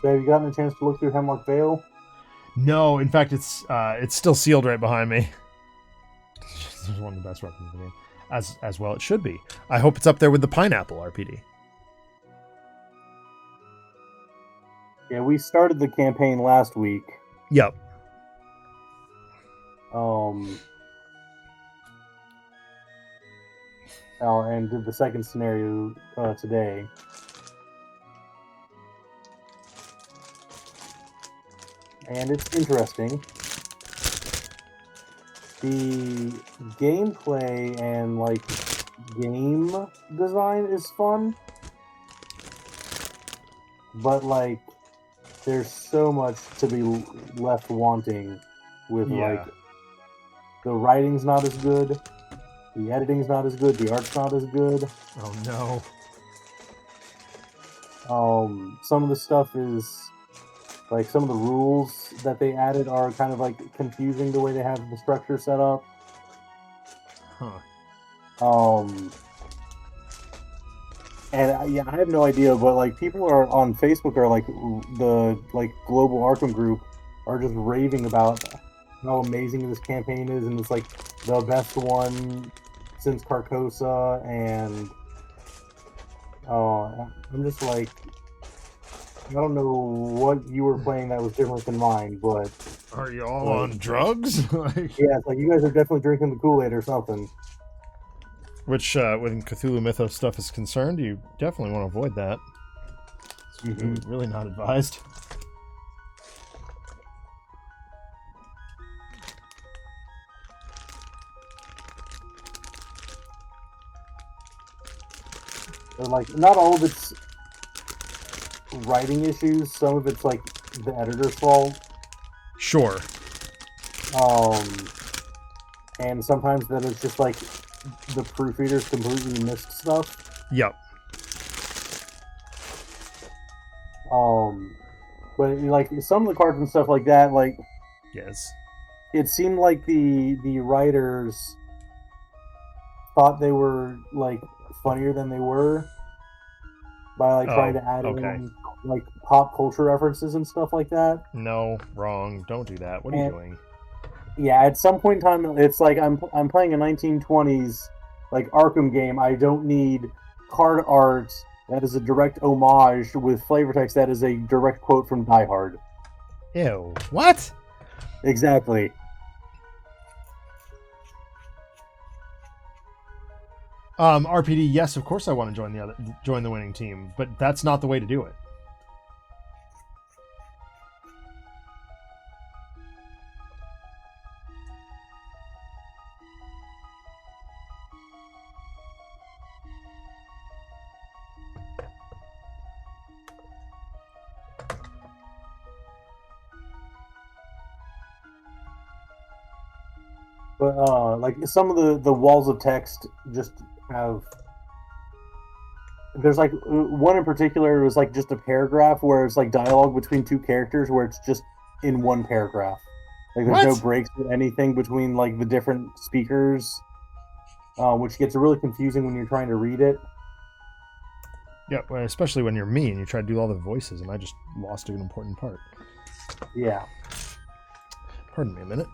So have you gotten a chance to look through Hemlock Vale? No, in fact, it's still sealed right behind me. It's one of the best weapons in the game, as well it should be. I hope it's up there with the pineapple RPD. Yeah, we started the campaign last week. Yep. And did the second scenario today. And it's interesting. The gameplay and like game design is fun, but like there's so much to be left wanting with like the writing's not as good, the editing's not as good, the art's not as good. Oh no. Some of the stuff is like some of the rules that they added are kind of like confusing the way they have the structure set up. Huh. And yeah, I have no idea, but like people are on Facebook or like the like global Arkham group are just raving about how amazing this campaign is, and it's like the best one since Carcosa, and I'm just like, I don't know what you were playing that was different than mine, but are you all on drugs? Yeah, it's like you guys are definitely drinking the Kool-Aid or something. Which, when Cthulhu Mythos stuff is concerned, you definitely want to avoid that. It's really not advised. And like, not all of it's writing issues. Some of it's like the editor's fault. Sure. And sometimes then it's just like the proofreaders completely missed stuff. Yep. But like some of the cards and stuff like that, like yes, it seemed like the writers thought they were like funnier than they were by like trying to add in like pop culture references and stuff like that. No, wrong. Don't do that. What are you doing? Yeah, at some point in time, it's like I'm playing a 1920s like Arkham game. I don't need card art that is a direct homage with flavor text that is a direct quote from Die Hard. Ew. What? Exactly. RPD, yes, of course I want to join the winning team, but that's not the way to do it. But like some of the walls of text just have. There's like one in particular. It was like just a paragraph where it's like dialogue between two characters where it's just in one paragraph. Like there's no breaks or anything between like the different speakers, which gets really confusing when you're trying to read it. Yeah, well, especially when you're me and you try to do all the voices, and I just lost an important part. Yeah. Pardon me a minute.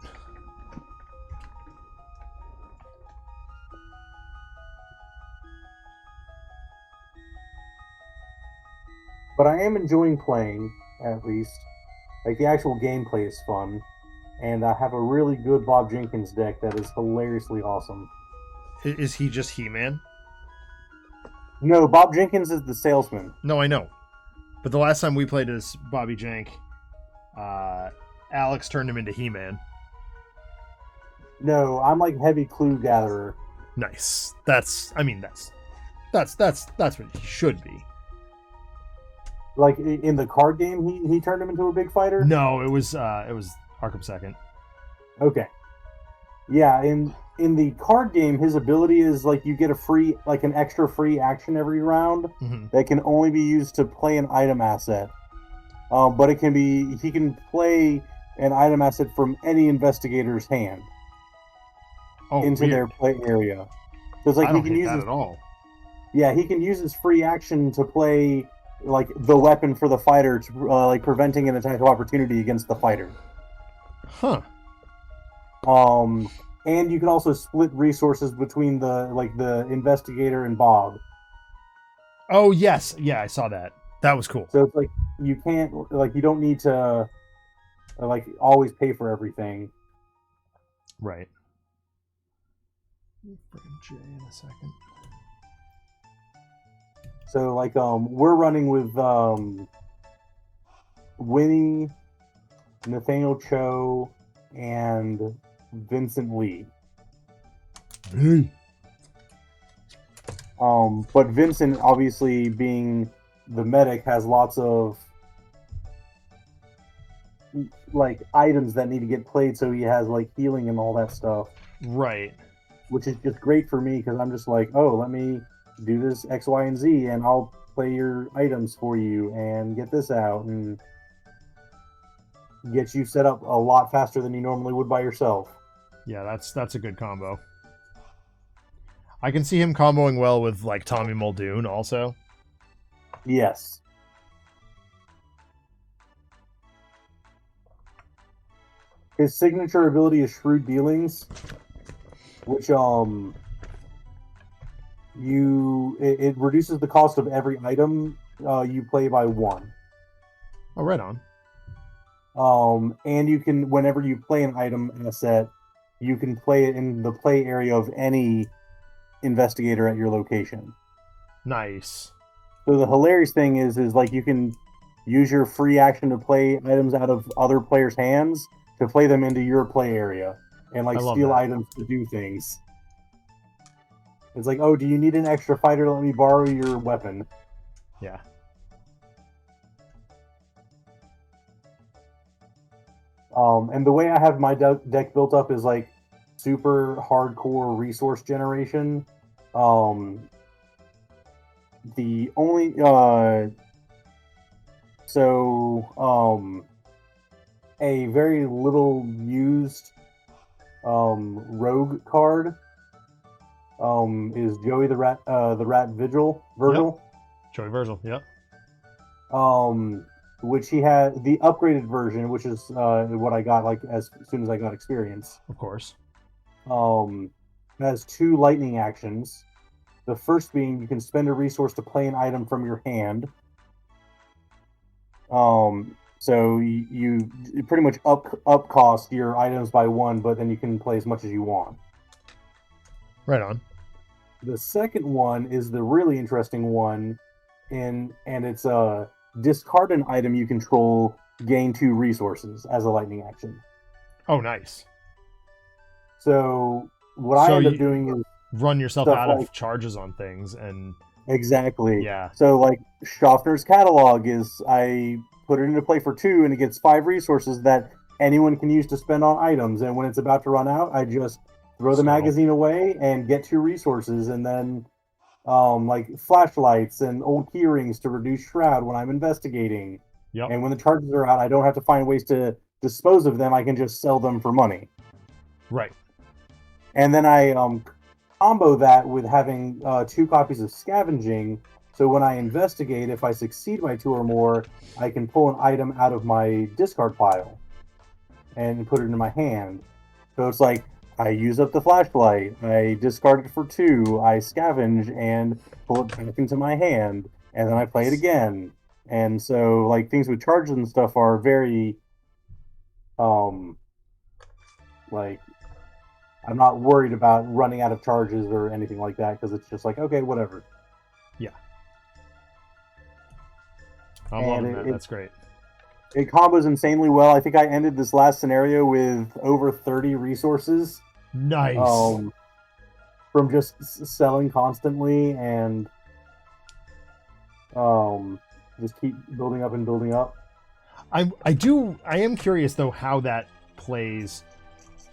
But I am enjoying playing, at least. Like, the actual gameplay is fun. And I have a really good Bob Jenkins deck that is hilariously awesome. Is he just He-Man? No, Bob Jenkins is the salesman. No, I know. But the last time we played as Bobby Jank, Alex turned him into He-Man. No, I'm like heavy clue gatherer. Nice. That's what he should be. Like in the card game, he turned him into a big fighter. No, it was Arkham Second. Okay. Yeah, in the card game, his ability is like you get an extra free action every round that can only be used to play an item asset. But he can play an item asset from any investigator's hand into their play area. So it's like he can use that at all. Yeah, he can use his free action to play like the weapon for the fighter, to like preventing an attack of opportunity against the fighter. Huh. And you can also split resources between the investigator and Bob. Oh yes, yeah, I saw that. That was cool. So it's like you don't need to like always pay for everything. Right. Bring Jay in a second. So like we're running with Winnie, Nathaniel Cho, and Vincent Lee. Hey. But Vincent, obviously being the medic, has lots of like items that need to get played, so he has like healing and all that stuff. Right. Which is just great for me because I'm just like, oh, let me do this X, Y, and Z, and I'll play your items for you and get this out and get you set up a lot faster than you normally would by yourself. Yeah, that's a good combo. I can see him comboing well with like Tommy Muldoon also. Yes. His signature ability is Shrewd Dealings, which it reduces the cost of every item you play by 1. Oh, right on. And you can, whenever you play an item asset, you can play it in the play area of any investigator at your location. Nice. So the hilarious thing is like you can use your free action to play items out of other players' hands to play them into your play area and like steal items to do things. It's like, oh, do you need an extra fighter? Let me borrow your weapon. Yeah. And the way I have my deck built up is like super hardcore resource generation. The only a very little used rogue card is Joey the Rat Virgil. Yep. Joey Virgil, yep. Which he had the upgraded version, which is what I got like as soon as I got experience. Of course. Has 2 lightning actions. The first being you can spend a resource to play an item from your hand. So you pretty much up cost your items by 1, but then you can play as much as you want. Right on. The second one is the really interesting one, and it's a discard an item you control, gain 2 resources as a lightning action. Oh, nice. So what I end up doing is run yourself out of charges on things and exactly. Yeah. So like Schaffner's catalog is I put it into play for 2 and it gets 5 resources that anyone can use to spend on items, and when it's about to run out, I just throw the magazine away and get 2 resources, and then like flashlights and old key rings to reduce shroud when I'm investigating. Yep. And when the charges are out, I don't have to find ways to dispose of them. I can just sell them for money. Right. And then I combo that with having 2 copies of Scavenging So when I investigate, if I succeed by 2 or more, I can pull an item out of my discard pile and put it in my hand. So it's like I use up the flashlight, I discard it for 2, I scavenge and pull it back into my hand, and then I play it again. And so like things with charges and stuff are very like I'm not worried about running out of charges or anything like that because it's just like okay, whatever. Yeah. I'm loving that. That's great. It combos insanely well. I think I ended this last scenario with over 30 resources. Nice. From just selling constantly and just keep building up and building up. I am curious though how that plays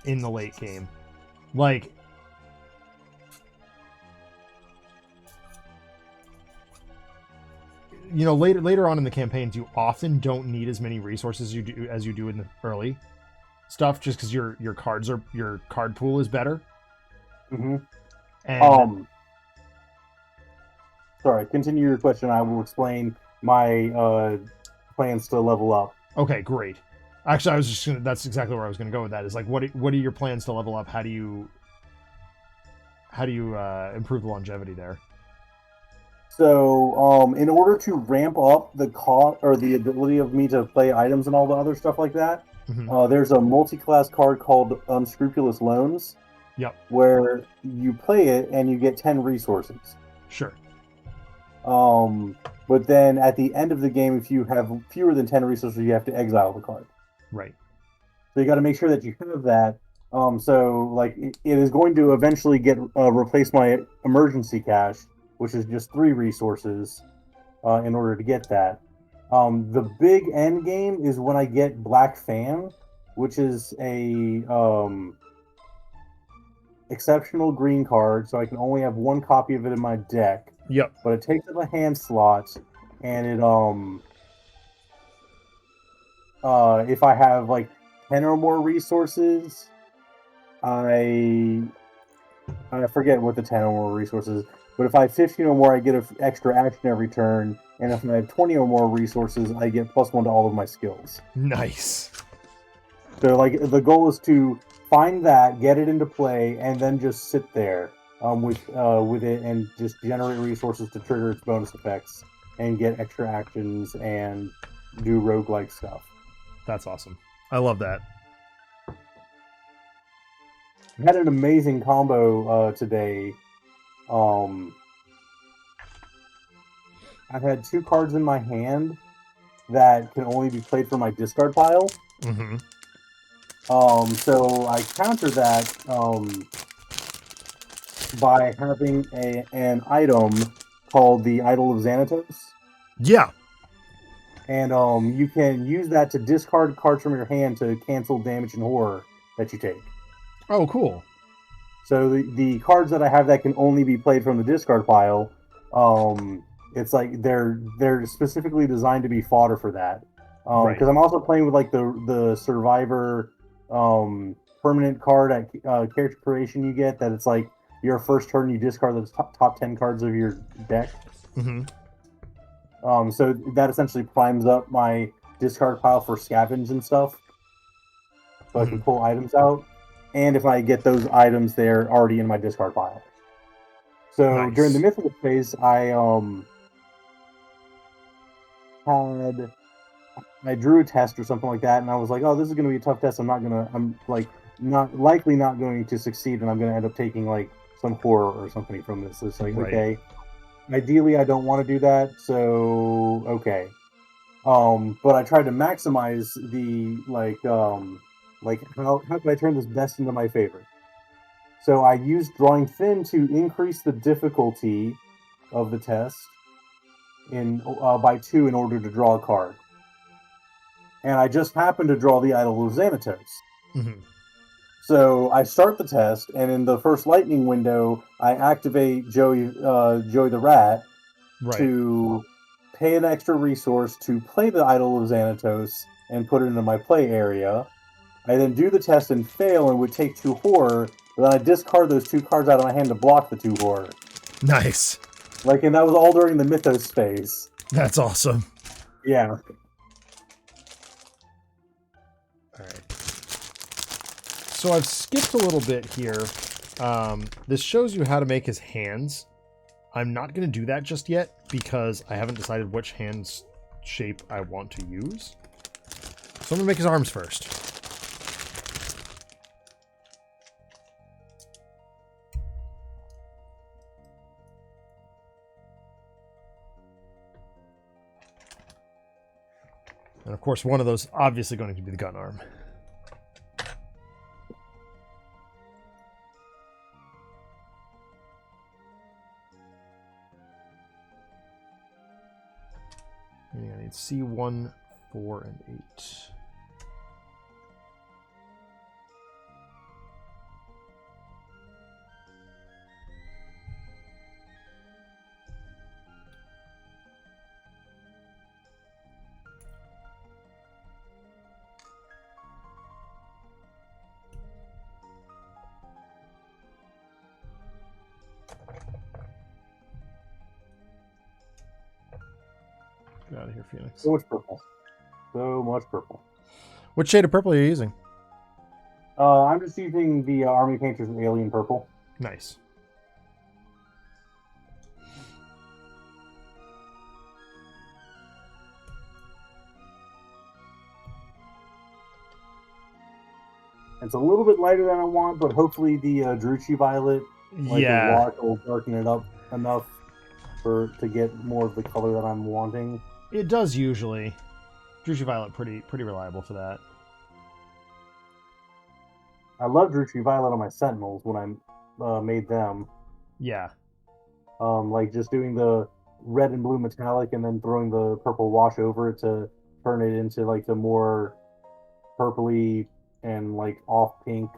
in the late game. Like later on in the campaigns, you often don't need as many resources as you do in the early stuff, just because your card pool is better. Mm-hmm. And sorry, continue your question. I will explain my plans to level up. Okay, great. Actually, that's exactly where I was gonna go with that. Is like, what are your plans to level up? How do you improve the longevity there? So, in order to ramp up the cost or the ability of me to play items and all the other stuff like that, there's a multi-class card called Unscrupulous Loans. Yep. Where you play it and you get 10 resources. Sure. But then at the end of the game, if you have fewer than 10 resources, you have to exile the card. Right. So you got to make sure that you have that. So like it is going to eventually get replace my emergency cash, which is just 3 resources in order to get that. The big end game is when I get Black Fan, which is a exceptional green card, so I can only have 1 copy of it in my deck. Yep. But it takes up a hand slot, and it if I have like 10 or more resources, I forget what the 10 or more resources, but if I have 15 or more, I get an extra action every turn, and if I have 20 or more resources, I get +1 to all of my skills. Nice. So like the goal is to find that, get it into play, and then just sit there with it and just generate resources to trigger its bonus effects and get extra actions and do roguelike stuff. That's awesome. I love that. I had an amazing combo today. I had 2 cards in my hand that can only be played from my discard pile. Mm-hmm. So I counter that by having an item called the Idol of Xanatos. Yeah. And you can use that to discard cards from your hand to cancel damage and horror that you take. Oh, cool. So the cards that I have that can only be played from the discard pile, it's like they're specifically designed to be fodder for that. Because I'm also playing with like the Survivor permanent card at character creation you get, that it's like your first turn you discard the top 10 cards of your deck. Mm-hmm. So that essentially primes up my discard pile for scavenge and stuff, so I can pull items out. And if I get those items, they're already in my discard pile. So during the mythical phase, I drew a test or something like that, and I was like, "Oh, this is going to be a tough test. I'm not likely not going to succeed, and I'm going to end up taking like some horror or something from this." So it's like, okay, ideally, I don't want to do that, so okay. But I tried to maximize the how can I turn this best into my favor? So I used Drawing Thin to increase the difficulty of the test by 2 in order to draw a card. And I just happened to draw the Idol of Xanatos. Mm-hmm. So I start the test, and in the first lightning window, I activate Joey the Rat to pay an extra resource to play the Idol of Xanatos and put it into my play area. I then do the test and fail and would take 2 horror, but then I discard those 2 cards out of my hand to block the 2 horror. Nice. Like, and that was all during the Mythos phase. That's awesome. Yeah. All right. So I've skipped a little bit here. This shows you how to make his hands. I'm not going to do that just yet because I haven't decided which hands shape I want to use. So I'm going to make his arms first. And of course, one of those obviously going to be the gun arm. I need C1, 4, and 8. Get out of here, Phoenix. So much purple. So much purple. What shade of purple are you using? I'm just using the Army Painter's Alien Purple. Nice. It's a little bit lighter than I want, but hopefully the Druchii Violet will darken it up enough to get more of the color that I'm wanting. It does usually. Druchii Violet pretty reliable for that. I love Druchii Violet on my Sentinels when I made them. Yeah. Like just doing the red and blue metallic and then throwing the purple wash over it to turn it into like the more purpley and like off pink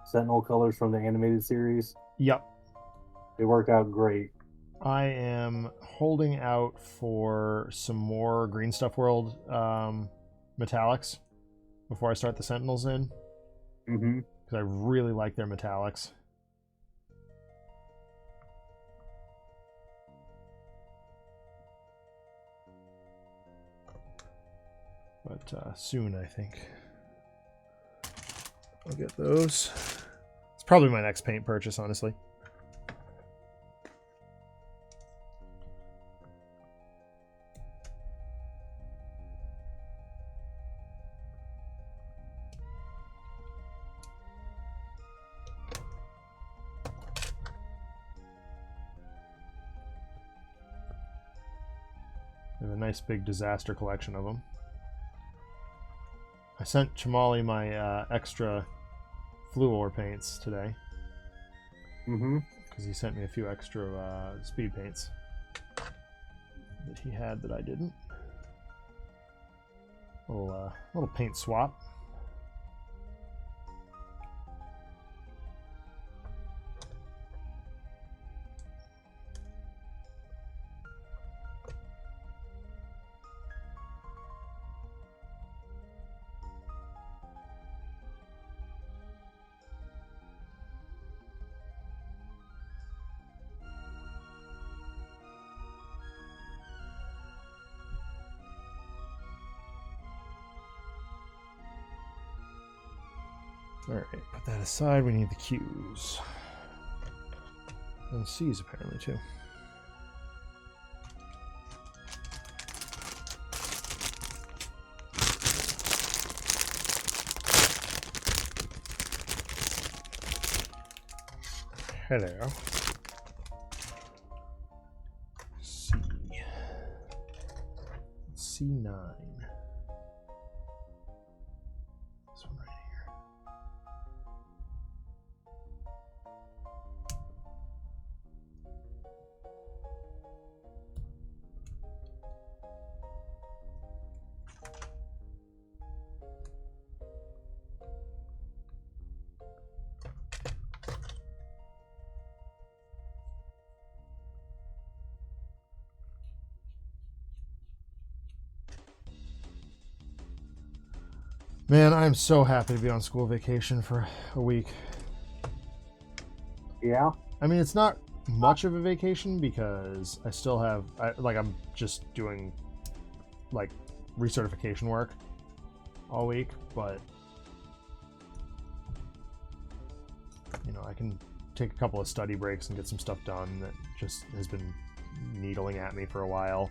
Sentinel colors from the animated series. Yep. They worked out great. I am holding out for some more Green Stuff World metallics before I start the Sentinels in. Mm-hmm. Because I really like their metallics. But soon, I think. I'll get those. It's probably my next paint purchase, honestly. I have a nice big disaster collection of them. I sent Chamali my extra Fluor paints today. Mm-hmm. Because he sent me a few extra speed paints that he had that I didn't. Little paint swap. Alright, put that aside. We need the Q's. And C's apparently too. Hello. C. C9. This one right here. Man, I'm so happy to be on school vacation for a week. Yeah. I mean, it's not much of a vacation because I still have I'm just doing like recertification work all week, but you know, I can take a couple of study breaks and get some stuff done that just has been needling at me for a while.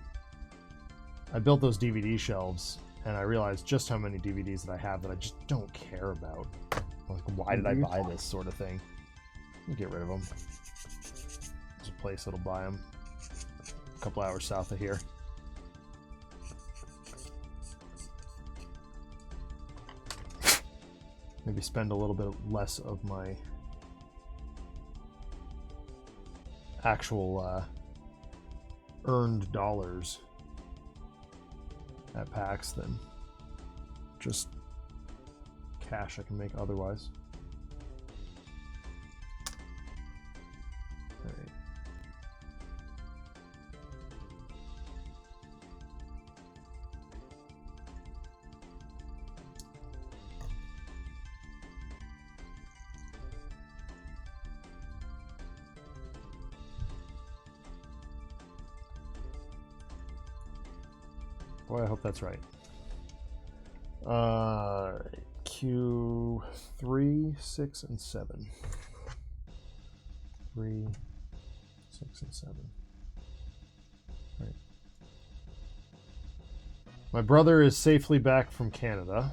I built those DVD shelves and I realized just how many DVDs that I have that I just don't care about. Like, why did I buy this sort of thing? I'll get rid of them. There's a place that'll buy them a couple hours south of here. Maybe spend a little bit less of my actual earned dollars at PAX than just cash I can make otherwise. All right. Boy, I hope that's right. Q3, 6, and 7. 3, 6, and 7. All right. My brother is safely back from Canada.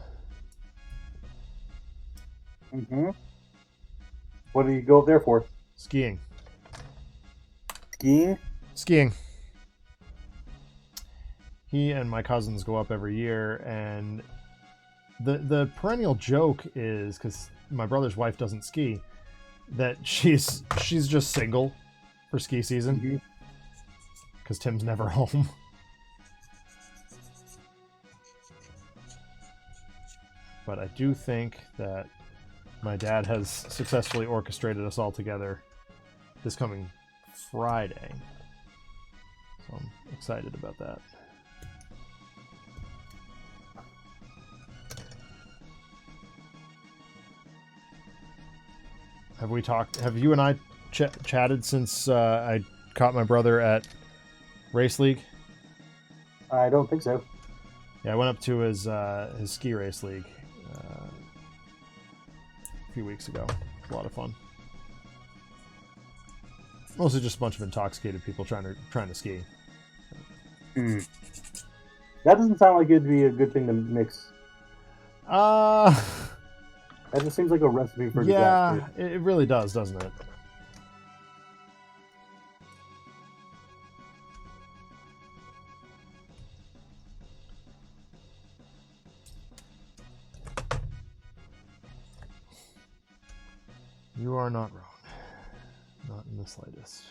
What do you go up there for? Skiing. Skiing? Skiing. He and my cousins go up every year, and the perennial joke is, because my brother's wife doesn't ski, that she's just single for ski season because Tim's never home. But I do think that my dad has successfully orchestrated us all together this coming Friday, so I'm excited about that. Have we talked? Have you and I chatted since I caught my brother at Race League? I don't think so. Yeah, I went up to his ski race league a few weeks ago. It was a lot of fun. Mostly just a bunch of intoxicated people trying to ski. That doesn't sound like it'd be a good thing to mix. That just seems like a recipe for disaster. Yeah, it really does, doesn't it? You are not wrong. Not in the slightest.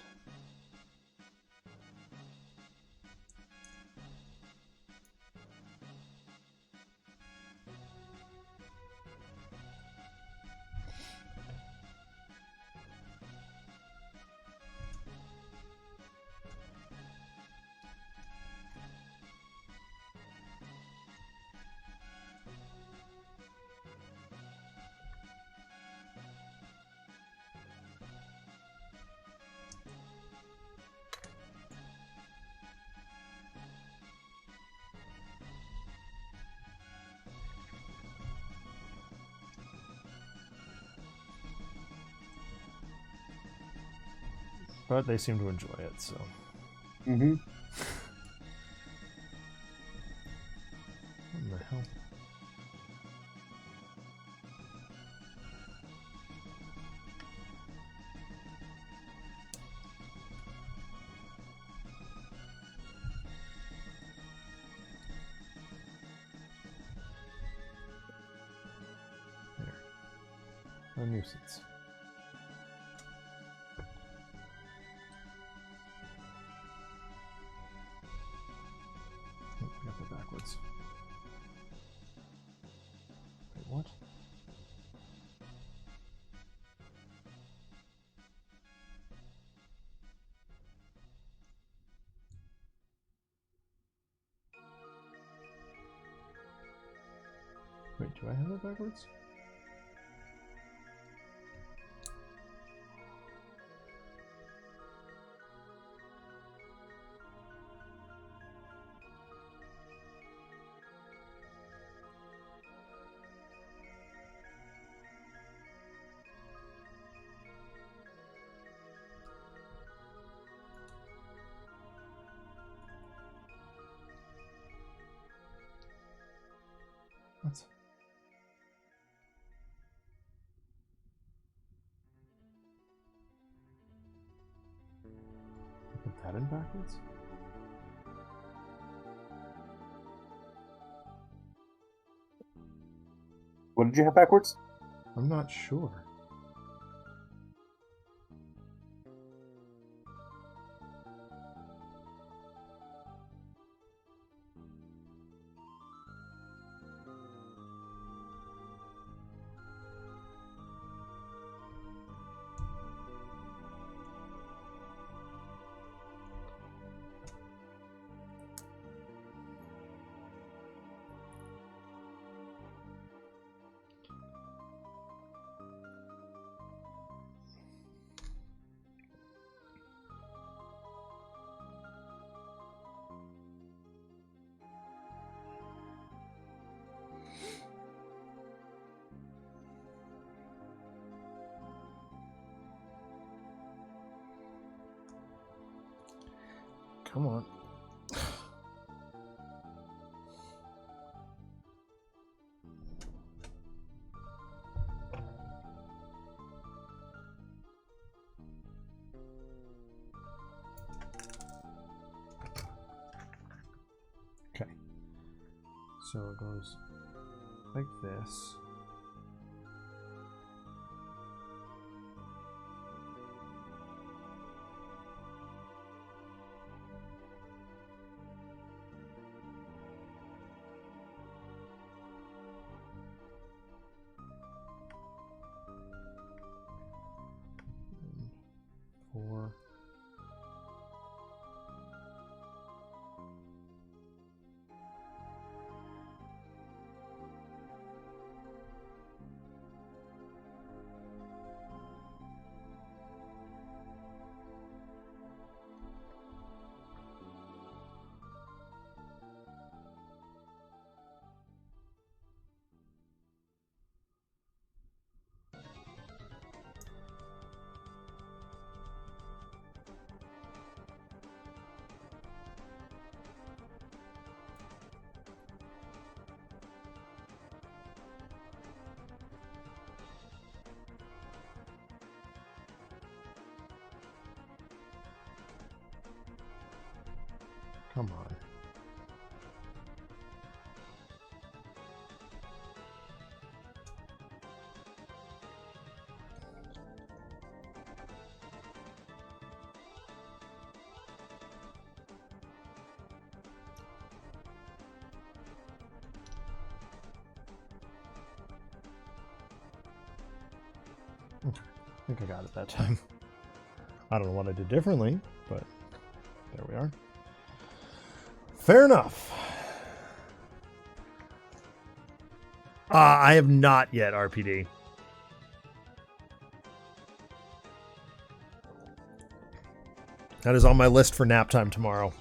But they seem to enjoy it, so. What in the hell? There. A nuisance. Backwards. Wait, what? Wait, do I have that backwards? that in backwards? What did you have backwards? I'm not sure. Come on. Okay. So it goes like this. Four. Come on. Okay. I think I got it that time. I don't know what I did differently, but there we are. Fair enough. I have not yet RPD. That is on my list for nap time tomorrow.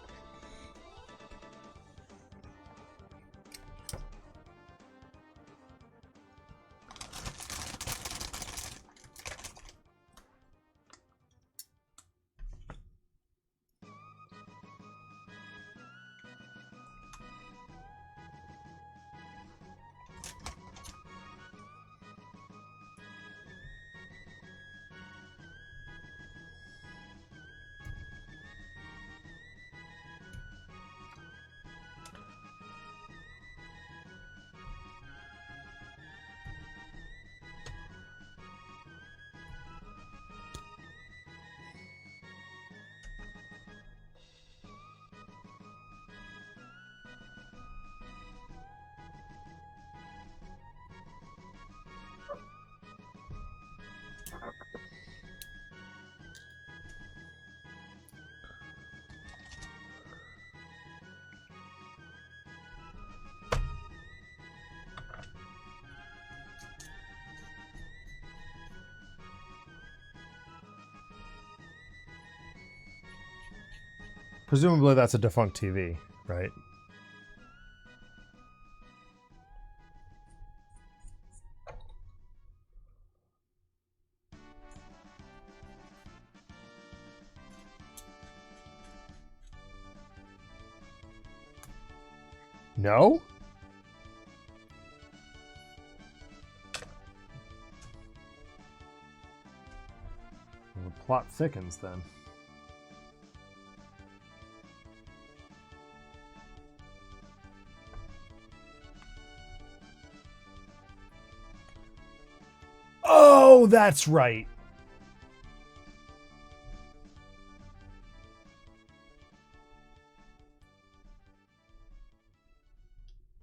Presumably that's a defunct TV, right? No? Well, the plot thickens then. that's right.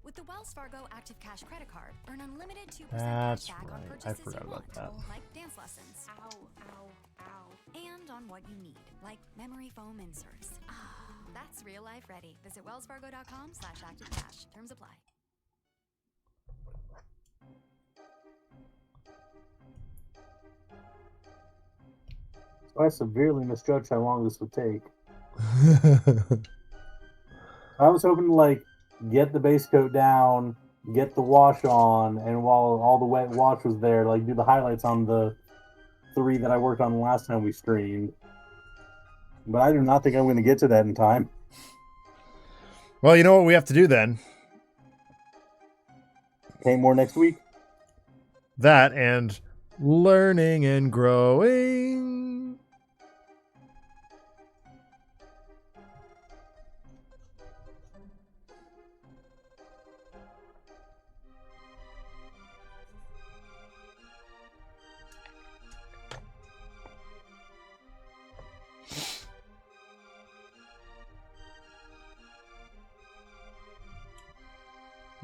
With the Wells Fargo Active Cash credit card, earn unlimited 2% That's cash back on right. purchases I forgot you about want, that. like dance lessons. Ow, ow, ow. And on what you need, like memory foam inserts. That's real life ready. Visit wellsfargo.com/activecash. Terms apply. So I severely misjudged how long this would take. I was hoping to like get the base coat down, get the wash on, and while all the wet wash was there, like do the highlights on the 3 that I worked on the last time we streamed. But I do not think I'm going to get to that in time. Well, you know what we have to do then? Paint more next week. That and learning and growing.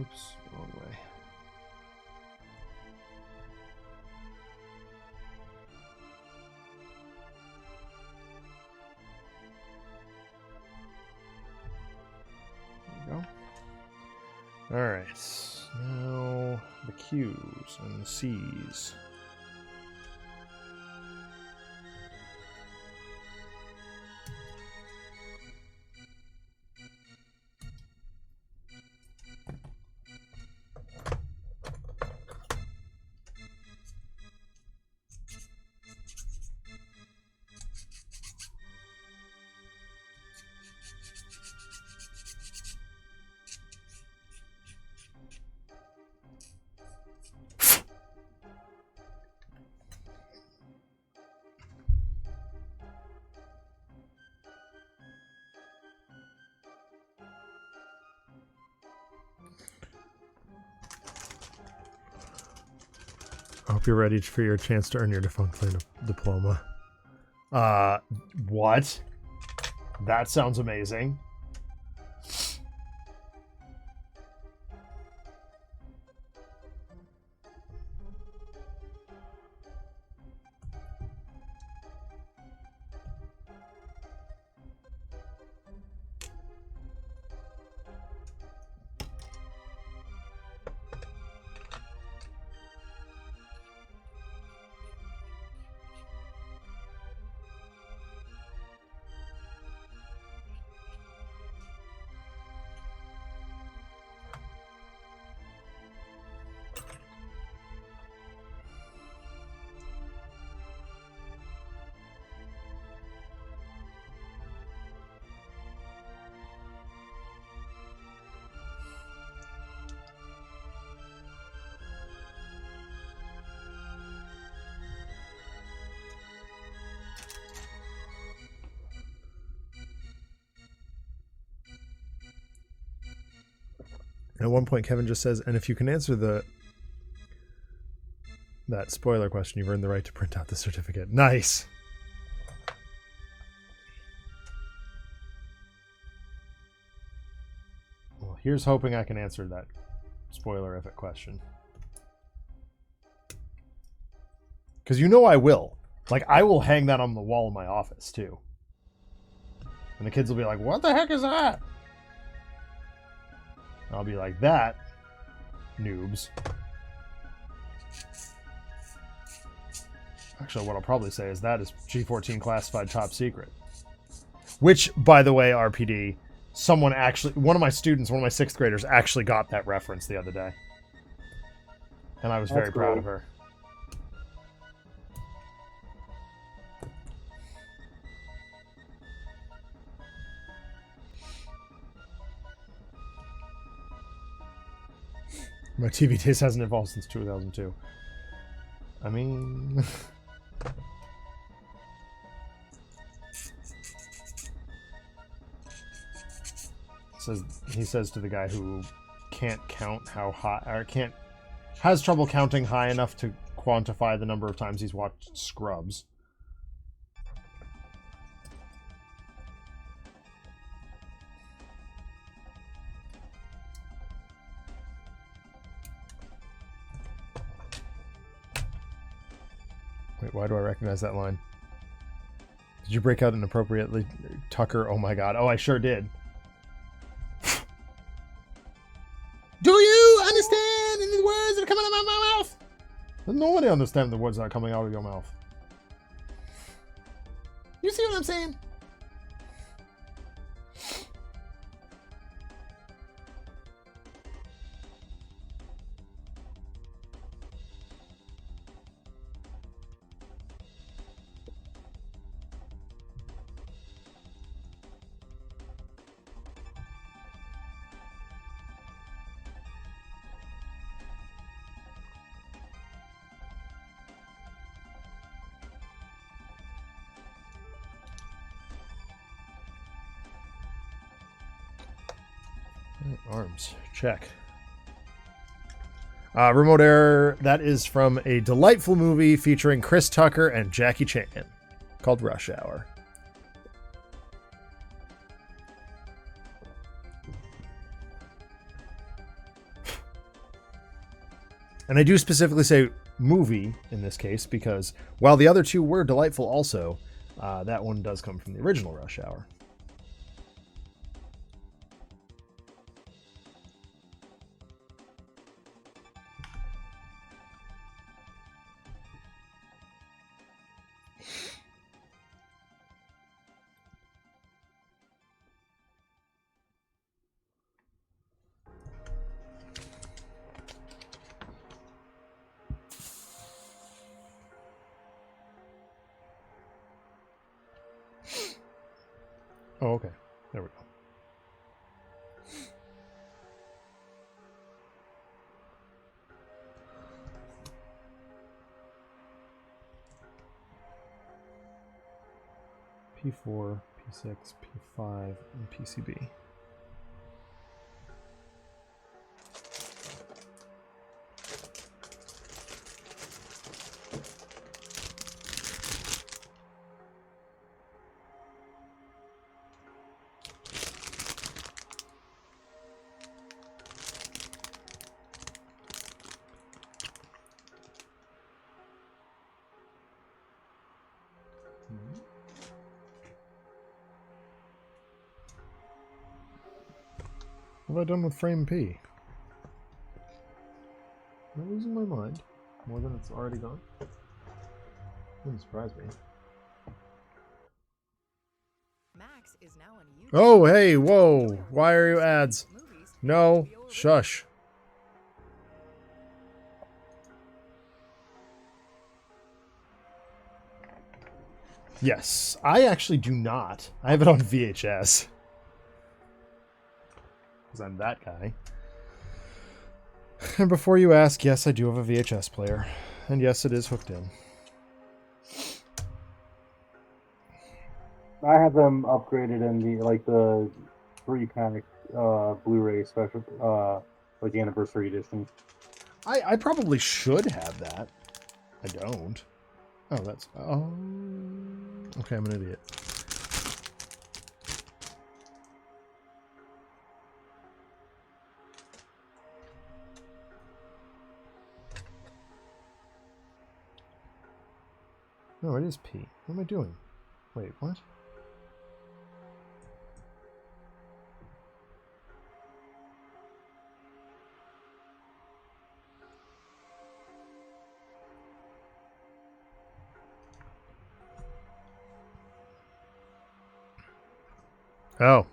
Oops, wrong way. There we go. All right, now the Q's and the C's. I hope you're ready for your chance to earn your defunct diploma. What? That sounds amazing. At one point, Kevin just says, and if you can answer that spoiler question, you've earned the right to print out the certificate. Nice. Well, here's hoping I can answer that spoilerific question. Because you know I will. Like, I will hang that on the wall in my office, too. And the kids will be like, what the heck is that? I'll be like, that, noobs. Actually, what I'll probably say is that is G14 classified top secret. Which, by the way, RPD, someone actually, one of my students, one of my 6th graders actually got that reference the other day. And I was very proud of her. My TV taste hasn't evolved since 2002. I mean... he says to the guy who can't count how high, or has trouble counting high enough to quantify the number of times he's watched Scrubs. Wait, why do I recognize that line? Did you break out inappropriately, Tucker? Oh my god. Oh, I sure did. Do you understand any words that are coming out of my mouth? Nobody understands the words that are coming out of your mouth. You see what I'm saying? Arms, check. Remote error, that is from a delightful movie featuring Chris Tucker and Jackie Chan called Rush Hour. And I do specifically say movie in this case because while the other two were delightful also, that one does come from the original Rush Hour. Oh, okay. There we go. P4, P6, P5, and PCB. What have I done with frame P? Am I losing my mind? More than it's already gone? Wouldn't surprise me. Max is now on YouTube. Oh, hey, whoa. Why are you ads? No, shush. Yes, I actually do not. I have it on VHS. Because I'm that guy. And before you ask, yes, I do have a VHS player. And yes, it is hooked in. I have them upgraded in the the 3-pack Blu-ray special like anniversary edition. I probably should have that. I don't. Oh, that's... Oh... Okay, I'm an idiot. No, it is P. What am I doing? Wait, what? Oh.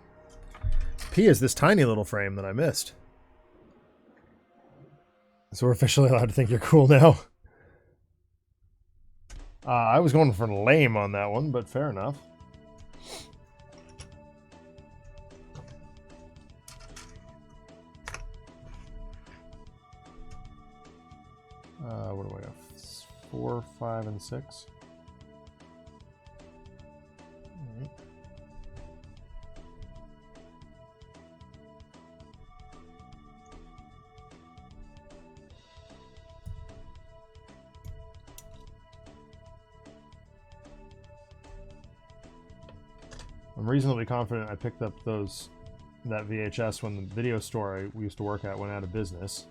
P is this tiny little frame that I missed. So we're officially allowed to think you're cool now. I was going for lame on that one, but fair enough. What do I got? 4, 5, and 6. All right. I'm reasonably confident I picked up that VHS when the video store we used to work at went out of business.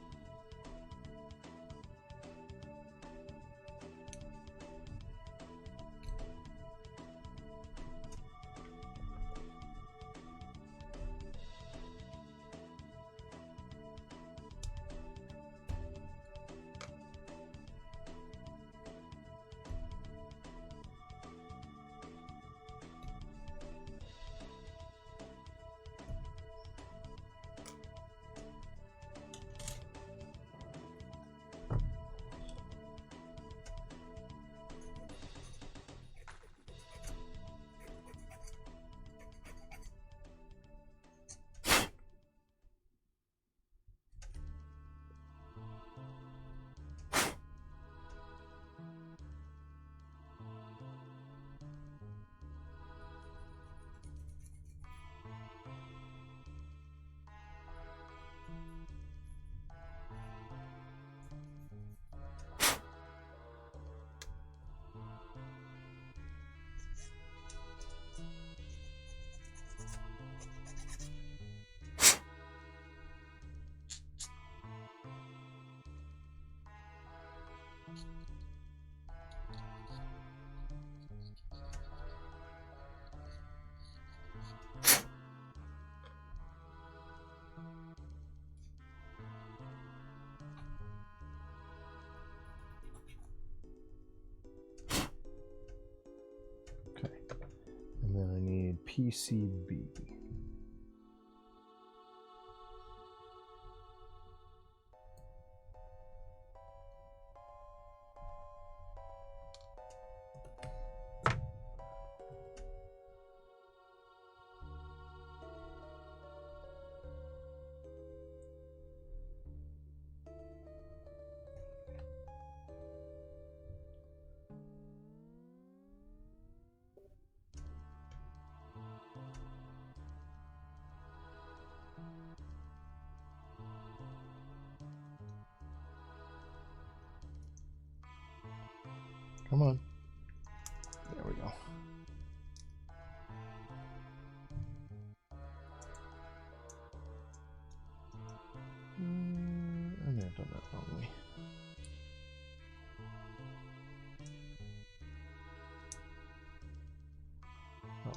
And then I need PCB. Come on. There we go. I may have done that wrongly. Oh.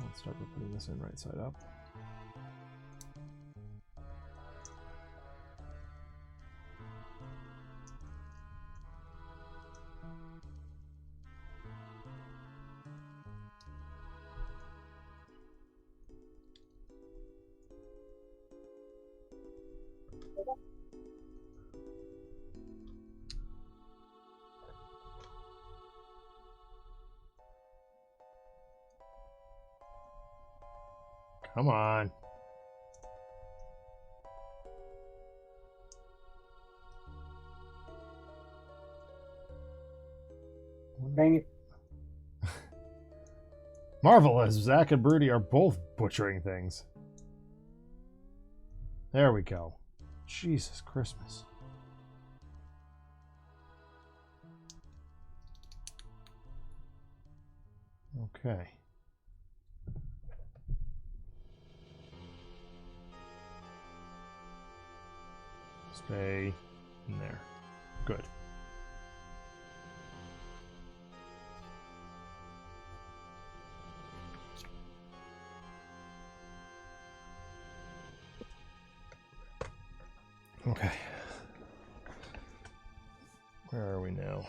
Let's start by putting this in right side up. Come on. Dang it. Marvelous. Zach and Broody are both butchering things. There we go. Jesus Christmas. Okay. Stay in there. Good. Okay. Where are we now?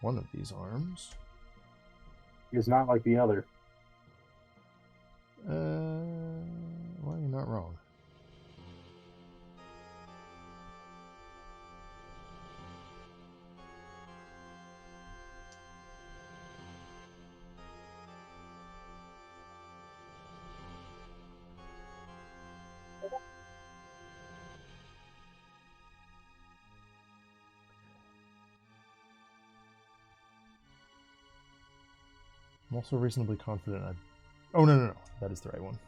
One of these arms is not like the other. Well, you're not wrong. I'm also reasonably confident I... Oh, no. That is the right one.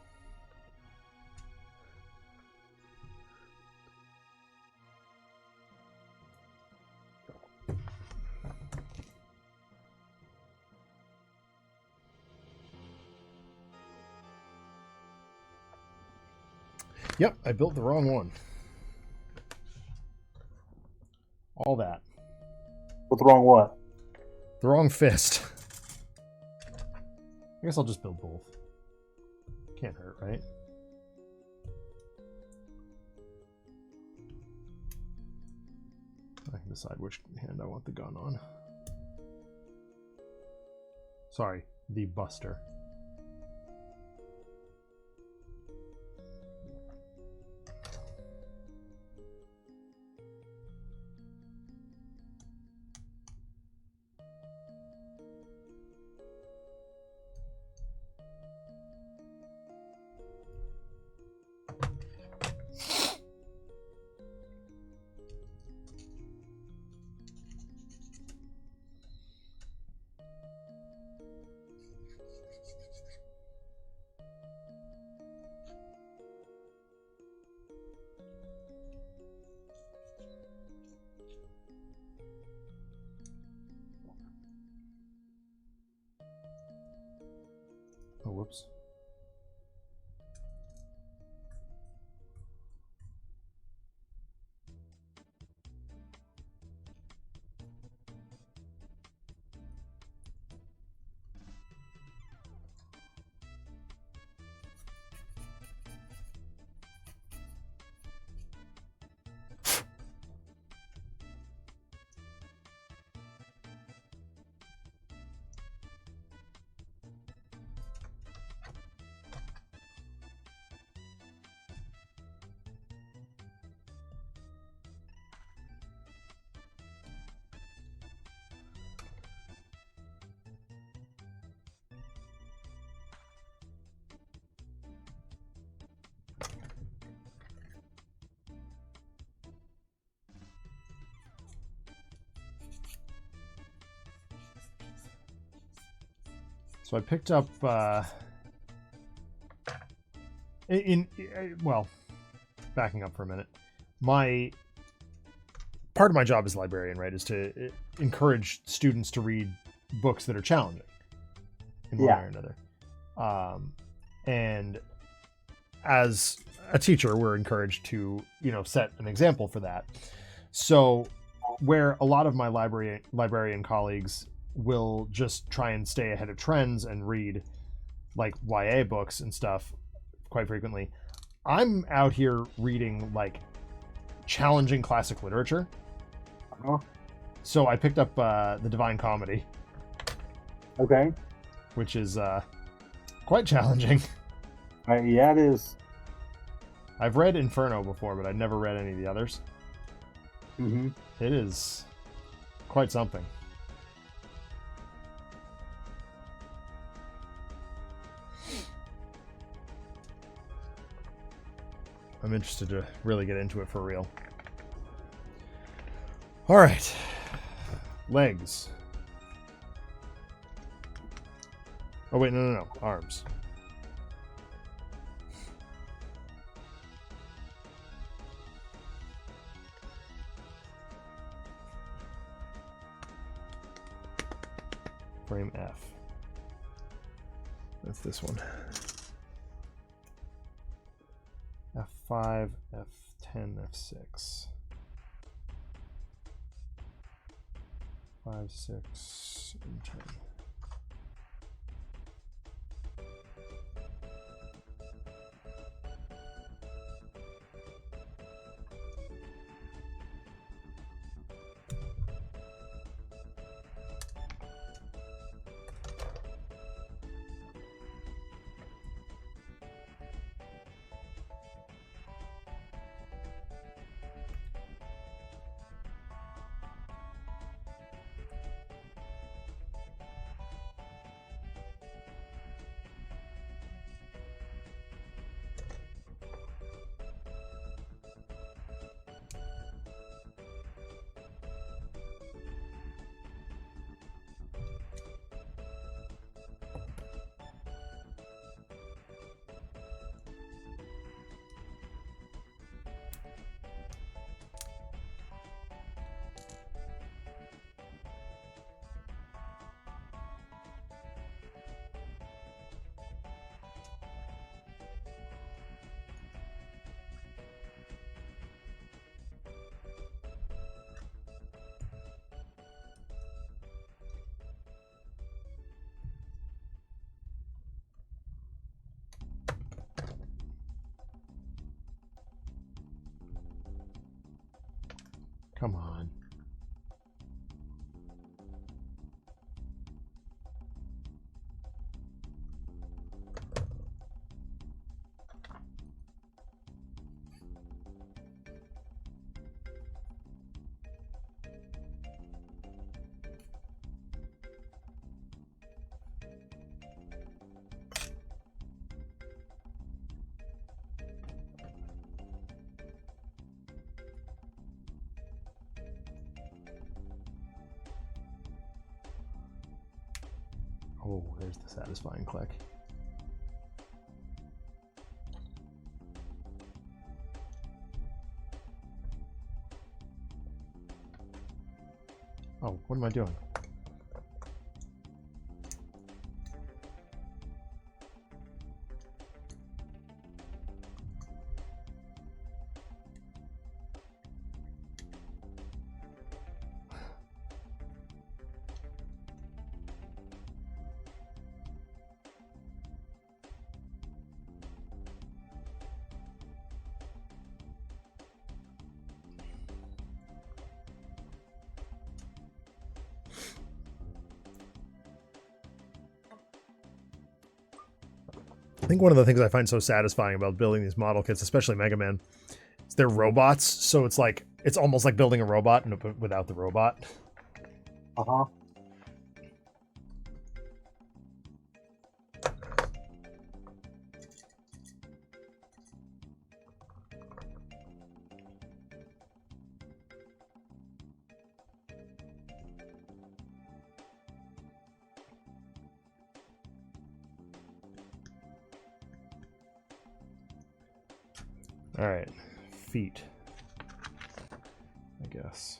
Yep, I built the wrong one. All that. What's wrong? What? The wrong fist. I guess I'll just build both. Can't hurt, right? I can decide which hand I want the gun on. Sorry, the Buster. Oh, whoops. So I picked up well, backing up for a minute. Part of my job as a librarian, right, is to encourage students to read books that are challenging in one way or another. And as a teacher, we're encouraged to, set an example for that. So where a lot of my librarian colleagues will just try and stay ahead of trends and read like YA books and stuff quite frequently, I'm out here reading like challenging classic literature. So I picked up the Divine Comedy. Okay. Which is quite challenging. Yeah, it is. I've read Inferno before, but I'd never read any of the others. Mm-hmm. It is quite something. I'm interested to really get into it for real. All right. Legs. Oh, wait, no. Arms. Frame F. That's this one. F5, F10, F6. 5, 6, and 10. Come on. Oh, there's the satisfying click. Oh, what am I doing? I think one of the things I find so satisfying about building these model kits, especially MegaMan, is they're robots. So it's like it's almost like building a robot without the robot. Uh-huh. All right, feet, I guess.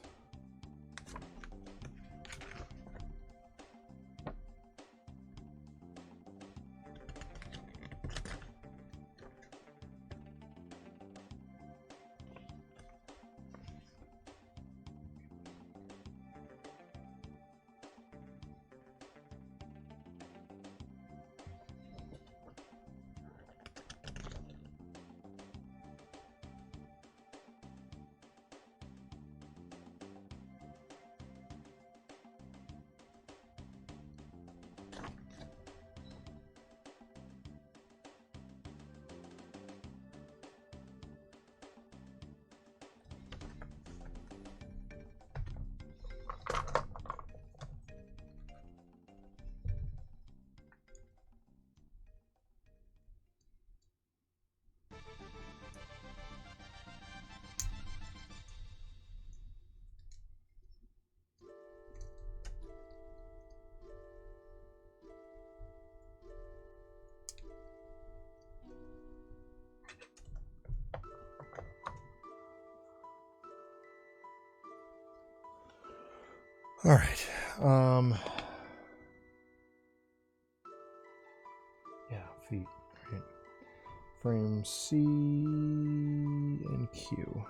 All right. Yeah, feet. Right. Frame C and Q.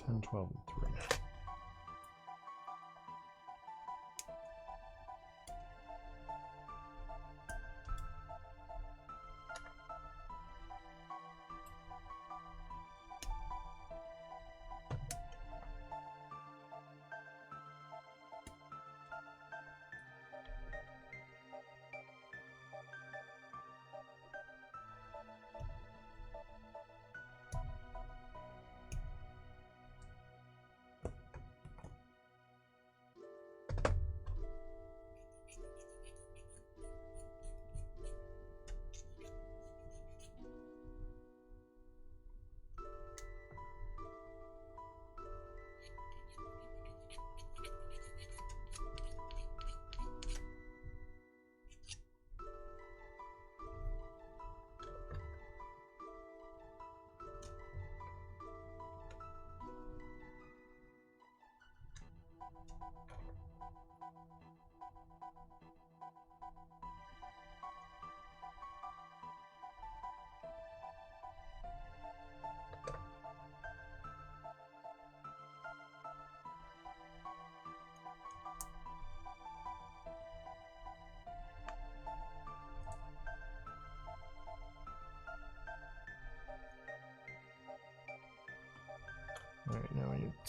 10, 12, and 3.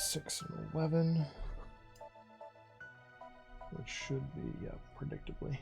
6 and 11. Which should be, yeah, predictably.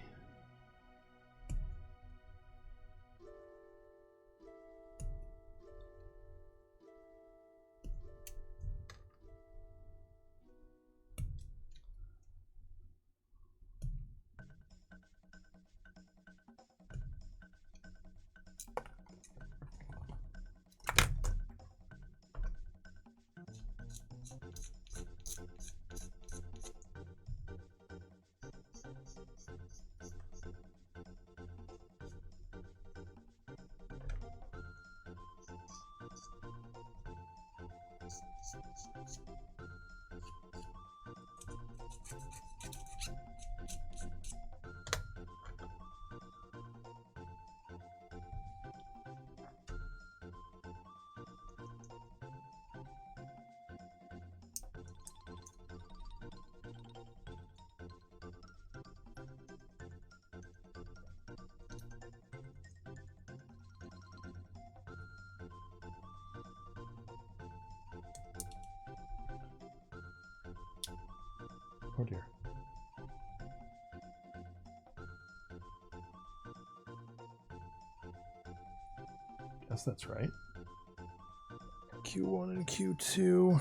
Oh dear. Guess that's right. Q1 and Q2.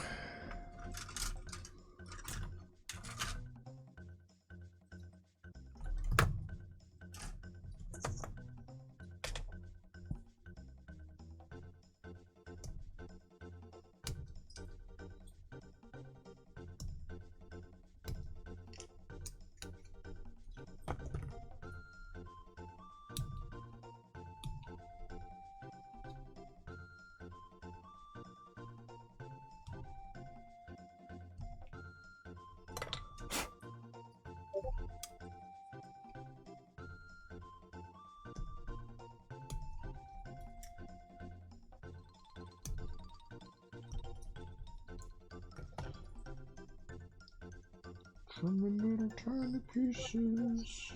From the little tiny pieces.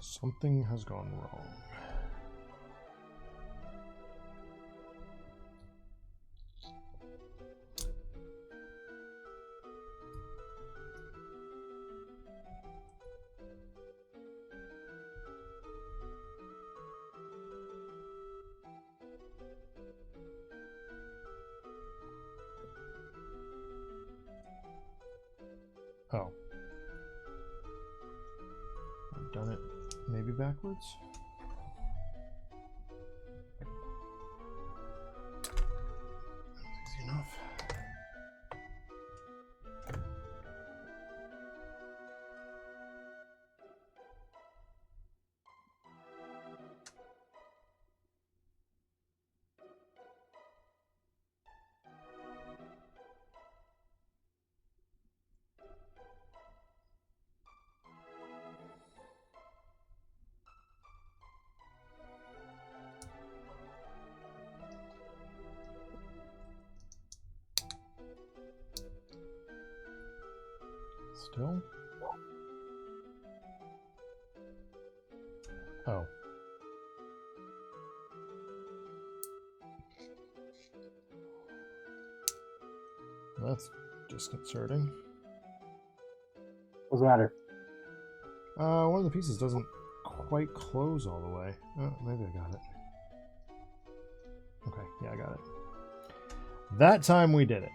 Something has gone wrong. Oh. I've done it maybe backwards. Easy enough. Still? Oh. That's disconcerting. What's the matter? One of the pieces doesn't quite close all the way. Oh, maybe I got it. Okay, yeah, I got it. That time we did it.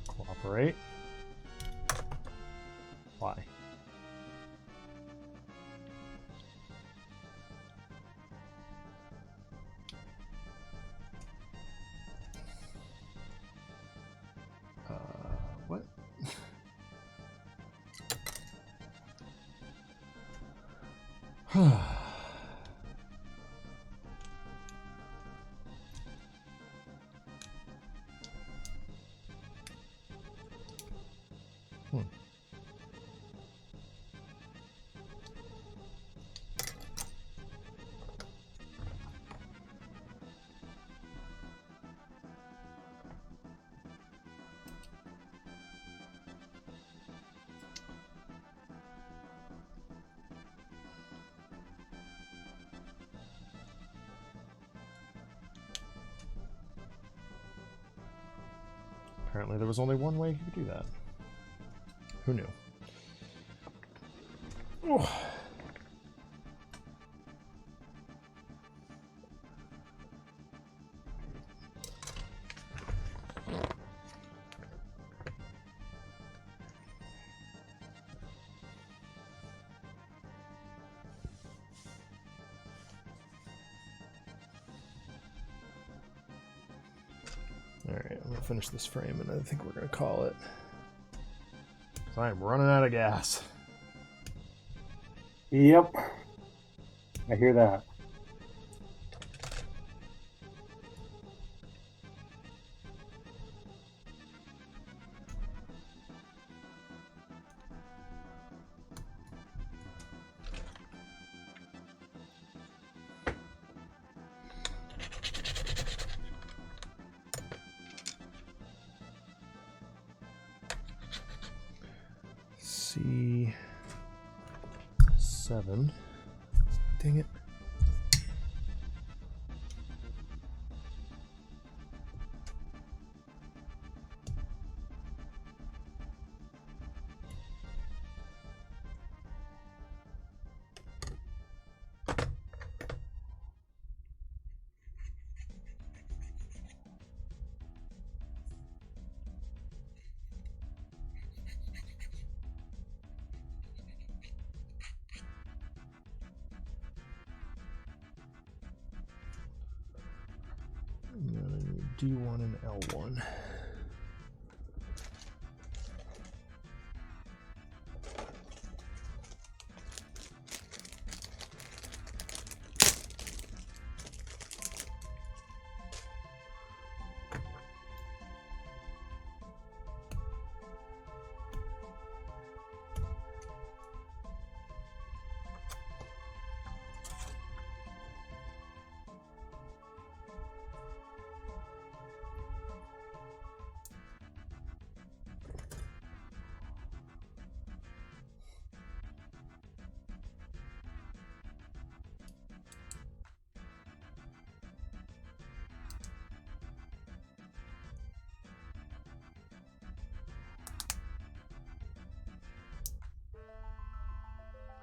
Cooperate. Why? What? Apparently there was only one way you could do that. Who knew? Oh. Alright, I'm gonna finish this frame and I think we're gonna call it. So I am running out of gas. Yep. I hear that. C7. Dang it. And then I need D1 and L1.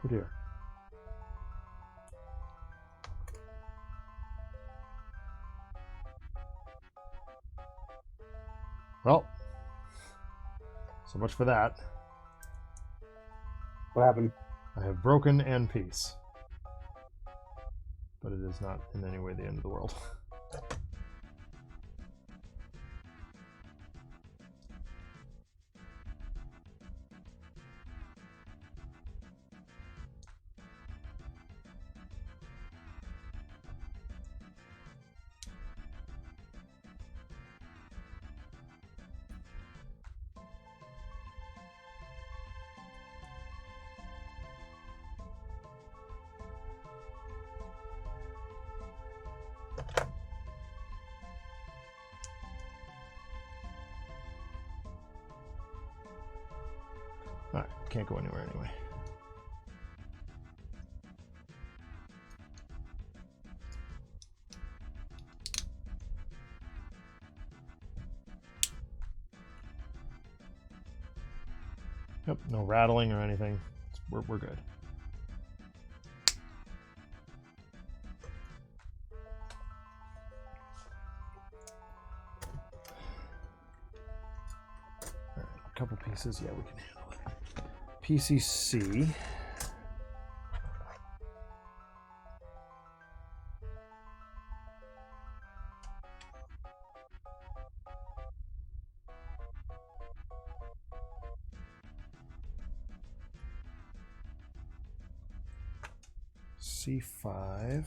Oh dear. Well, so much for that. What happened? I have broken and peace. But it is not in any way the end of the world. Alright, can't go anywhere anyway. Yep, no rattling or anything. We're good. All right, a couple pieces. Yeah, we can handle it. PCC. C5.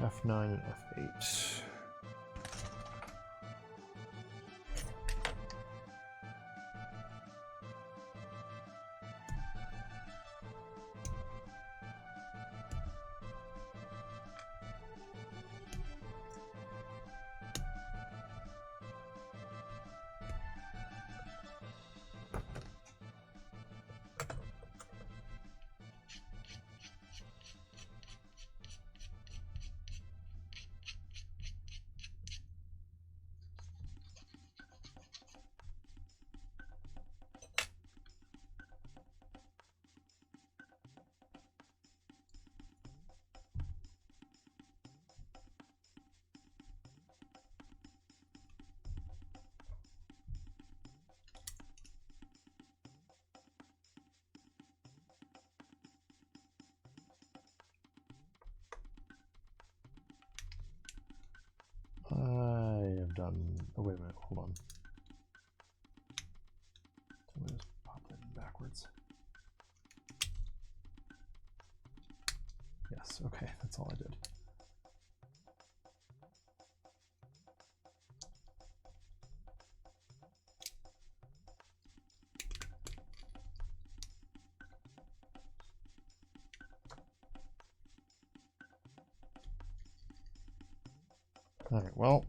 F9 and F8. I have done. Oh, wait a minute. Hold on. Let me just pop that in backwards. Yes. Okay. That's all I did. All right, well,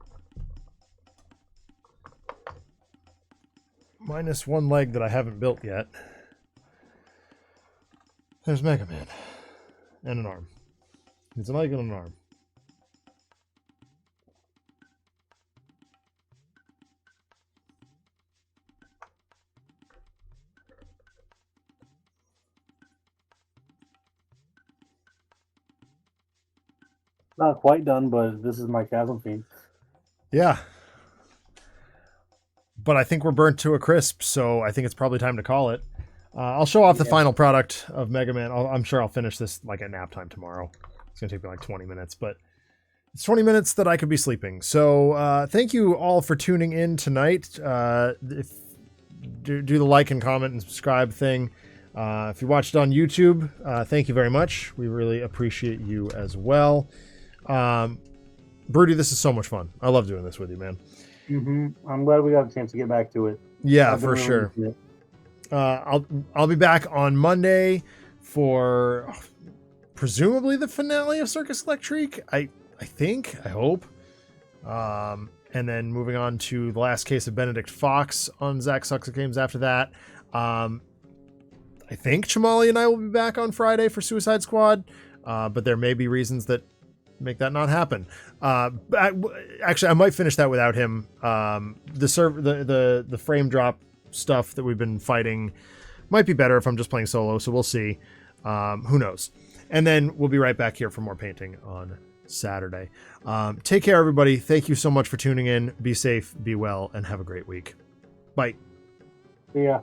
minus one leg that I haven't built yet. There's MegaMan and an arm. It's a leg and an arm. Not quite done, but this is my chasm fiend. Yeah. But I think we're burnt to a crisp, so I think it's probably time to call it. I'll show off the final product of MegaMan. I'm sure I'll finish this like at nap time tomorrow. It's going to take me like 20 minutes, but it's 20 minutes that I could be sleeping. So thank you all for tuning in tonight. Do the like and comment and subscribe thing. If you watched on YouTube, thank you very much. We really appreciate you as well. Broody, this is so much fun. I love doing this with you, man. I'm glad we got a chance to get back to it. Yeah, for sure. I'll be back on Monday for presumably the finale of Circus Electrique. I hope. And then moving on to The Last Case of Benedict Fox on Zach Sucks at Games after that. I think Chamali and I will be back on Friday for Suicide Squad, but there may be reasons that make that not happen. Actually, I might finish that without him. The frame drop stuff that we've been fighting might be better if I'm just playing solo, so we'll see. Who knows? And then we'll be right back here for more painting on Saturday. Take care, everybody. Thank you so much for tuning in. Be safe, be well, and have a great week. Bye. See ya.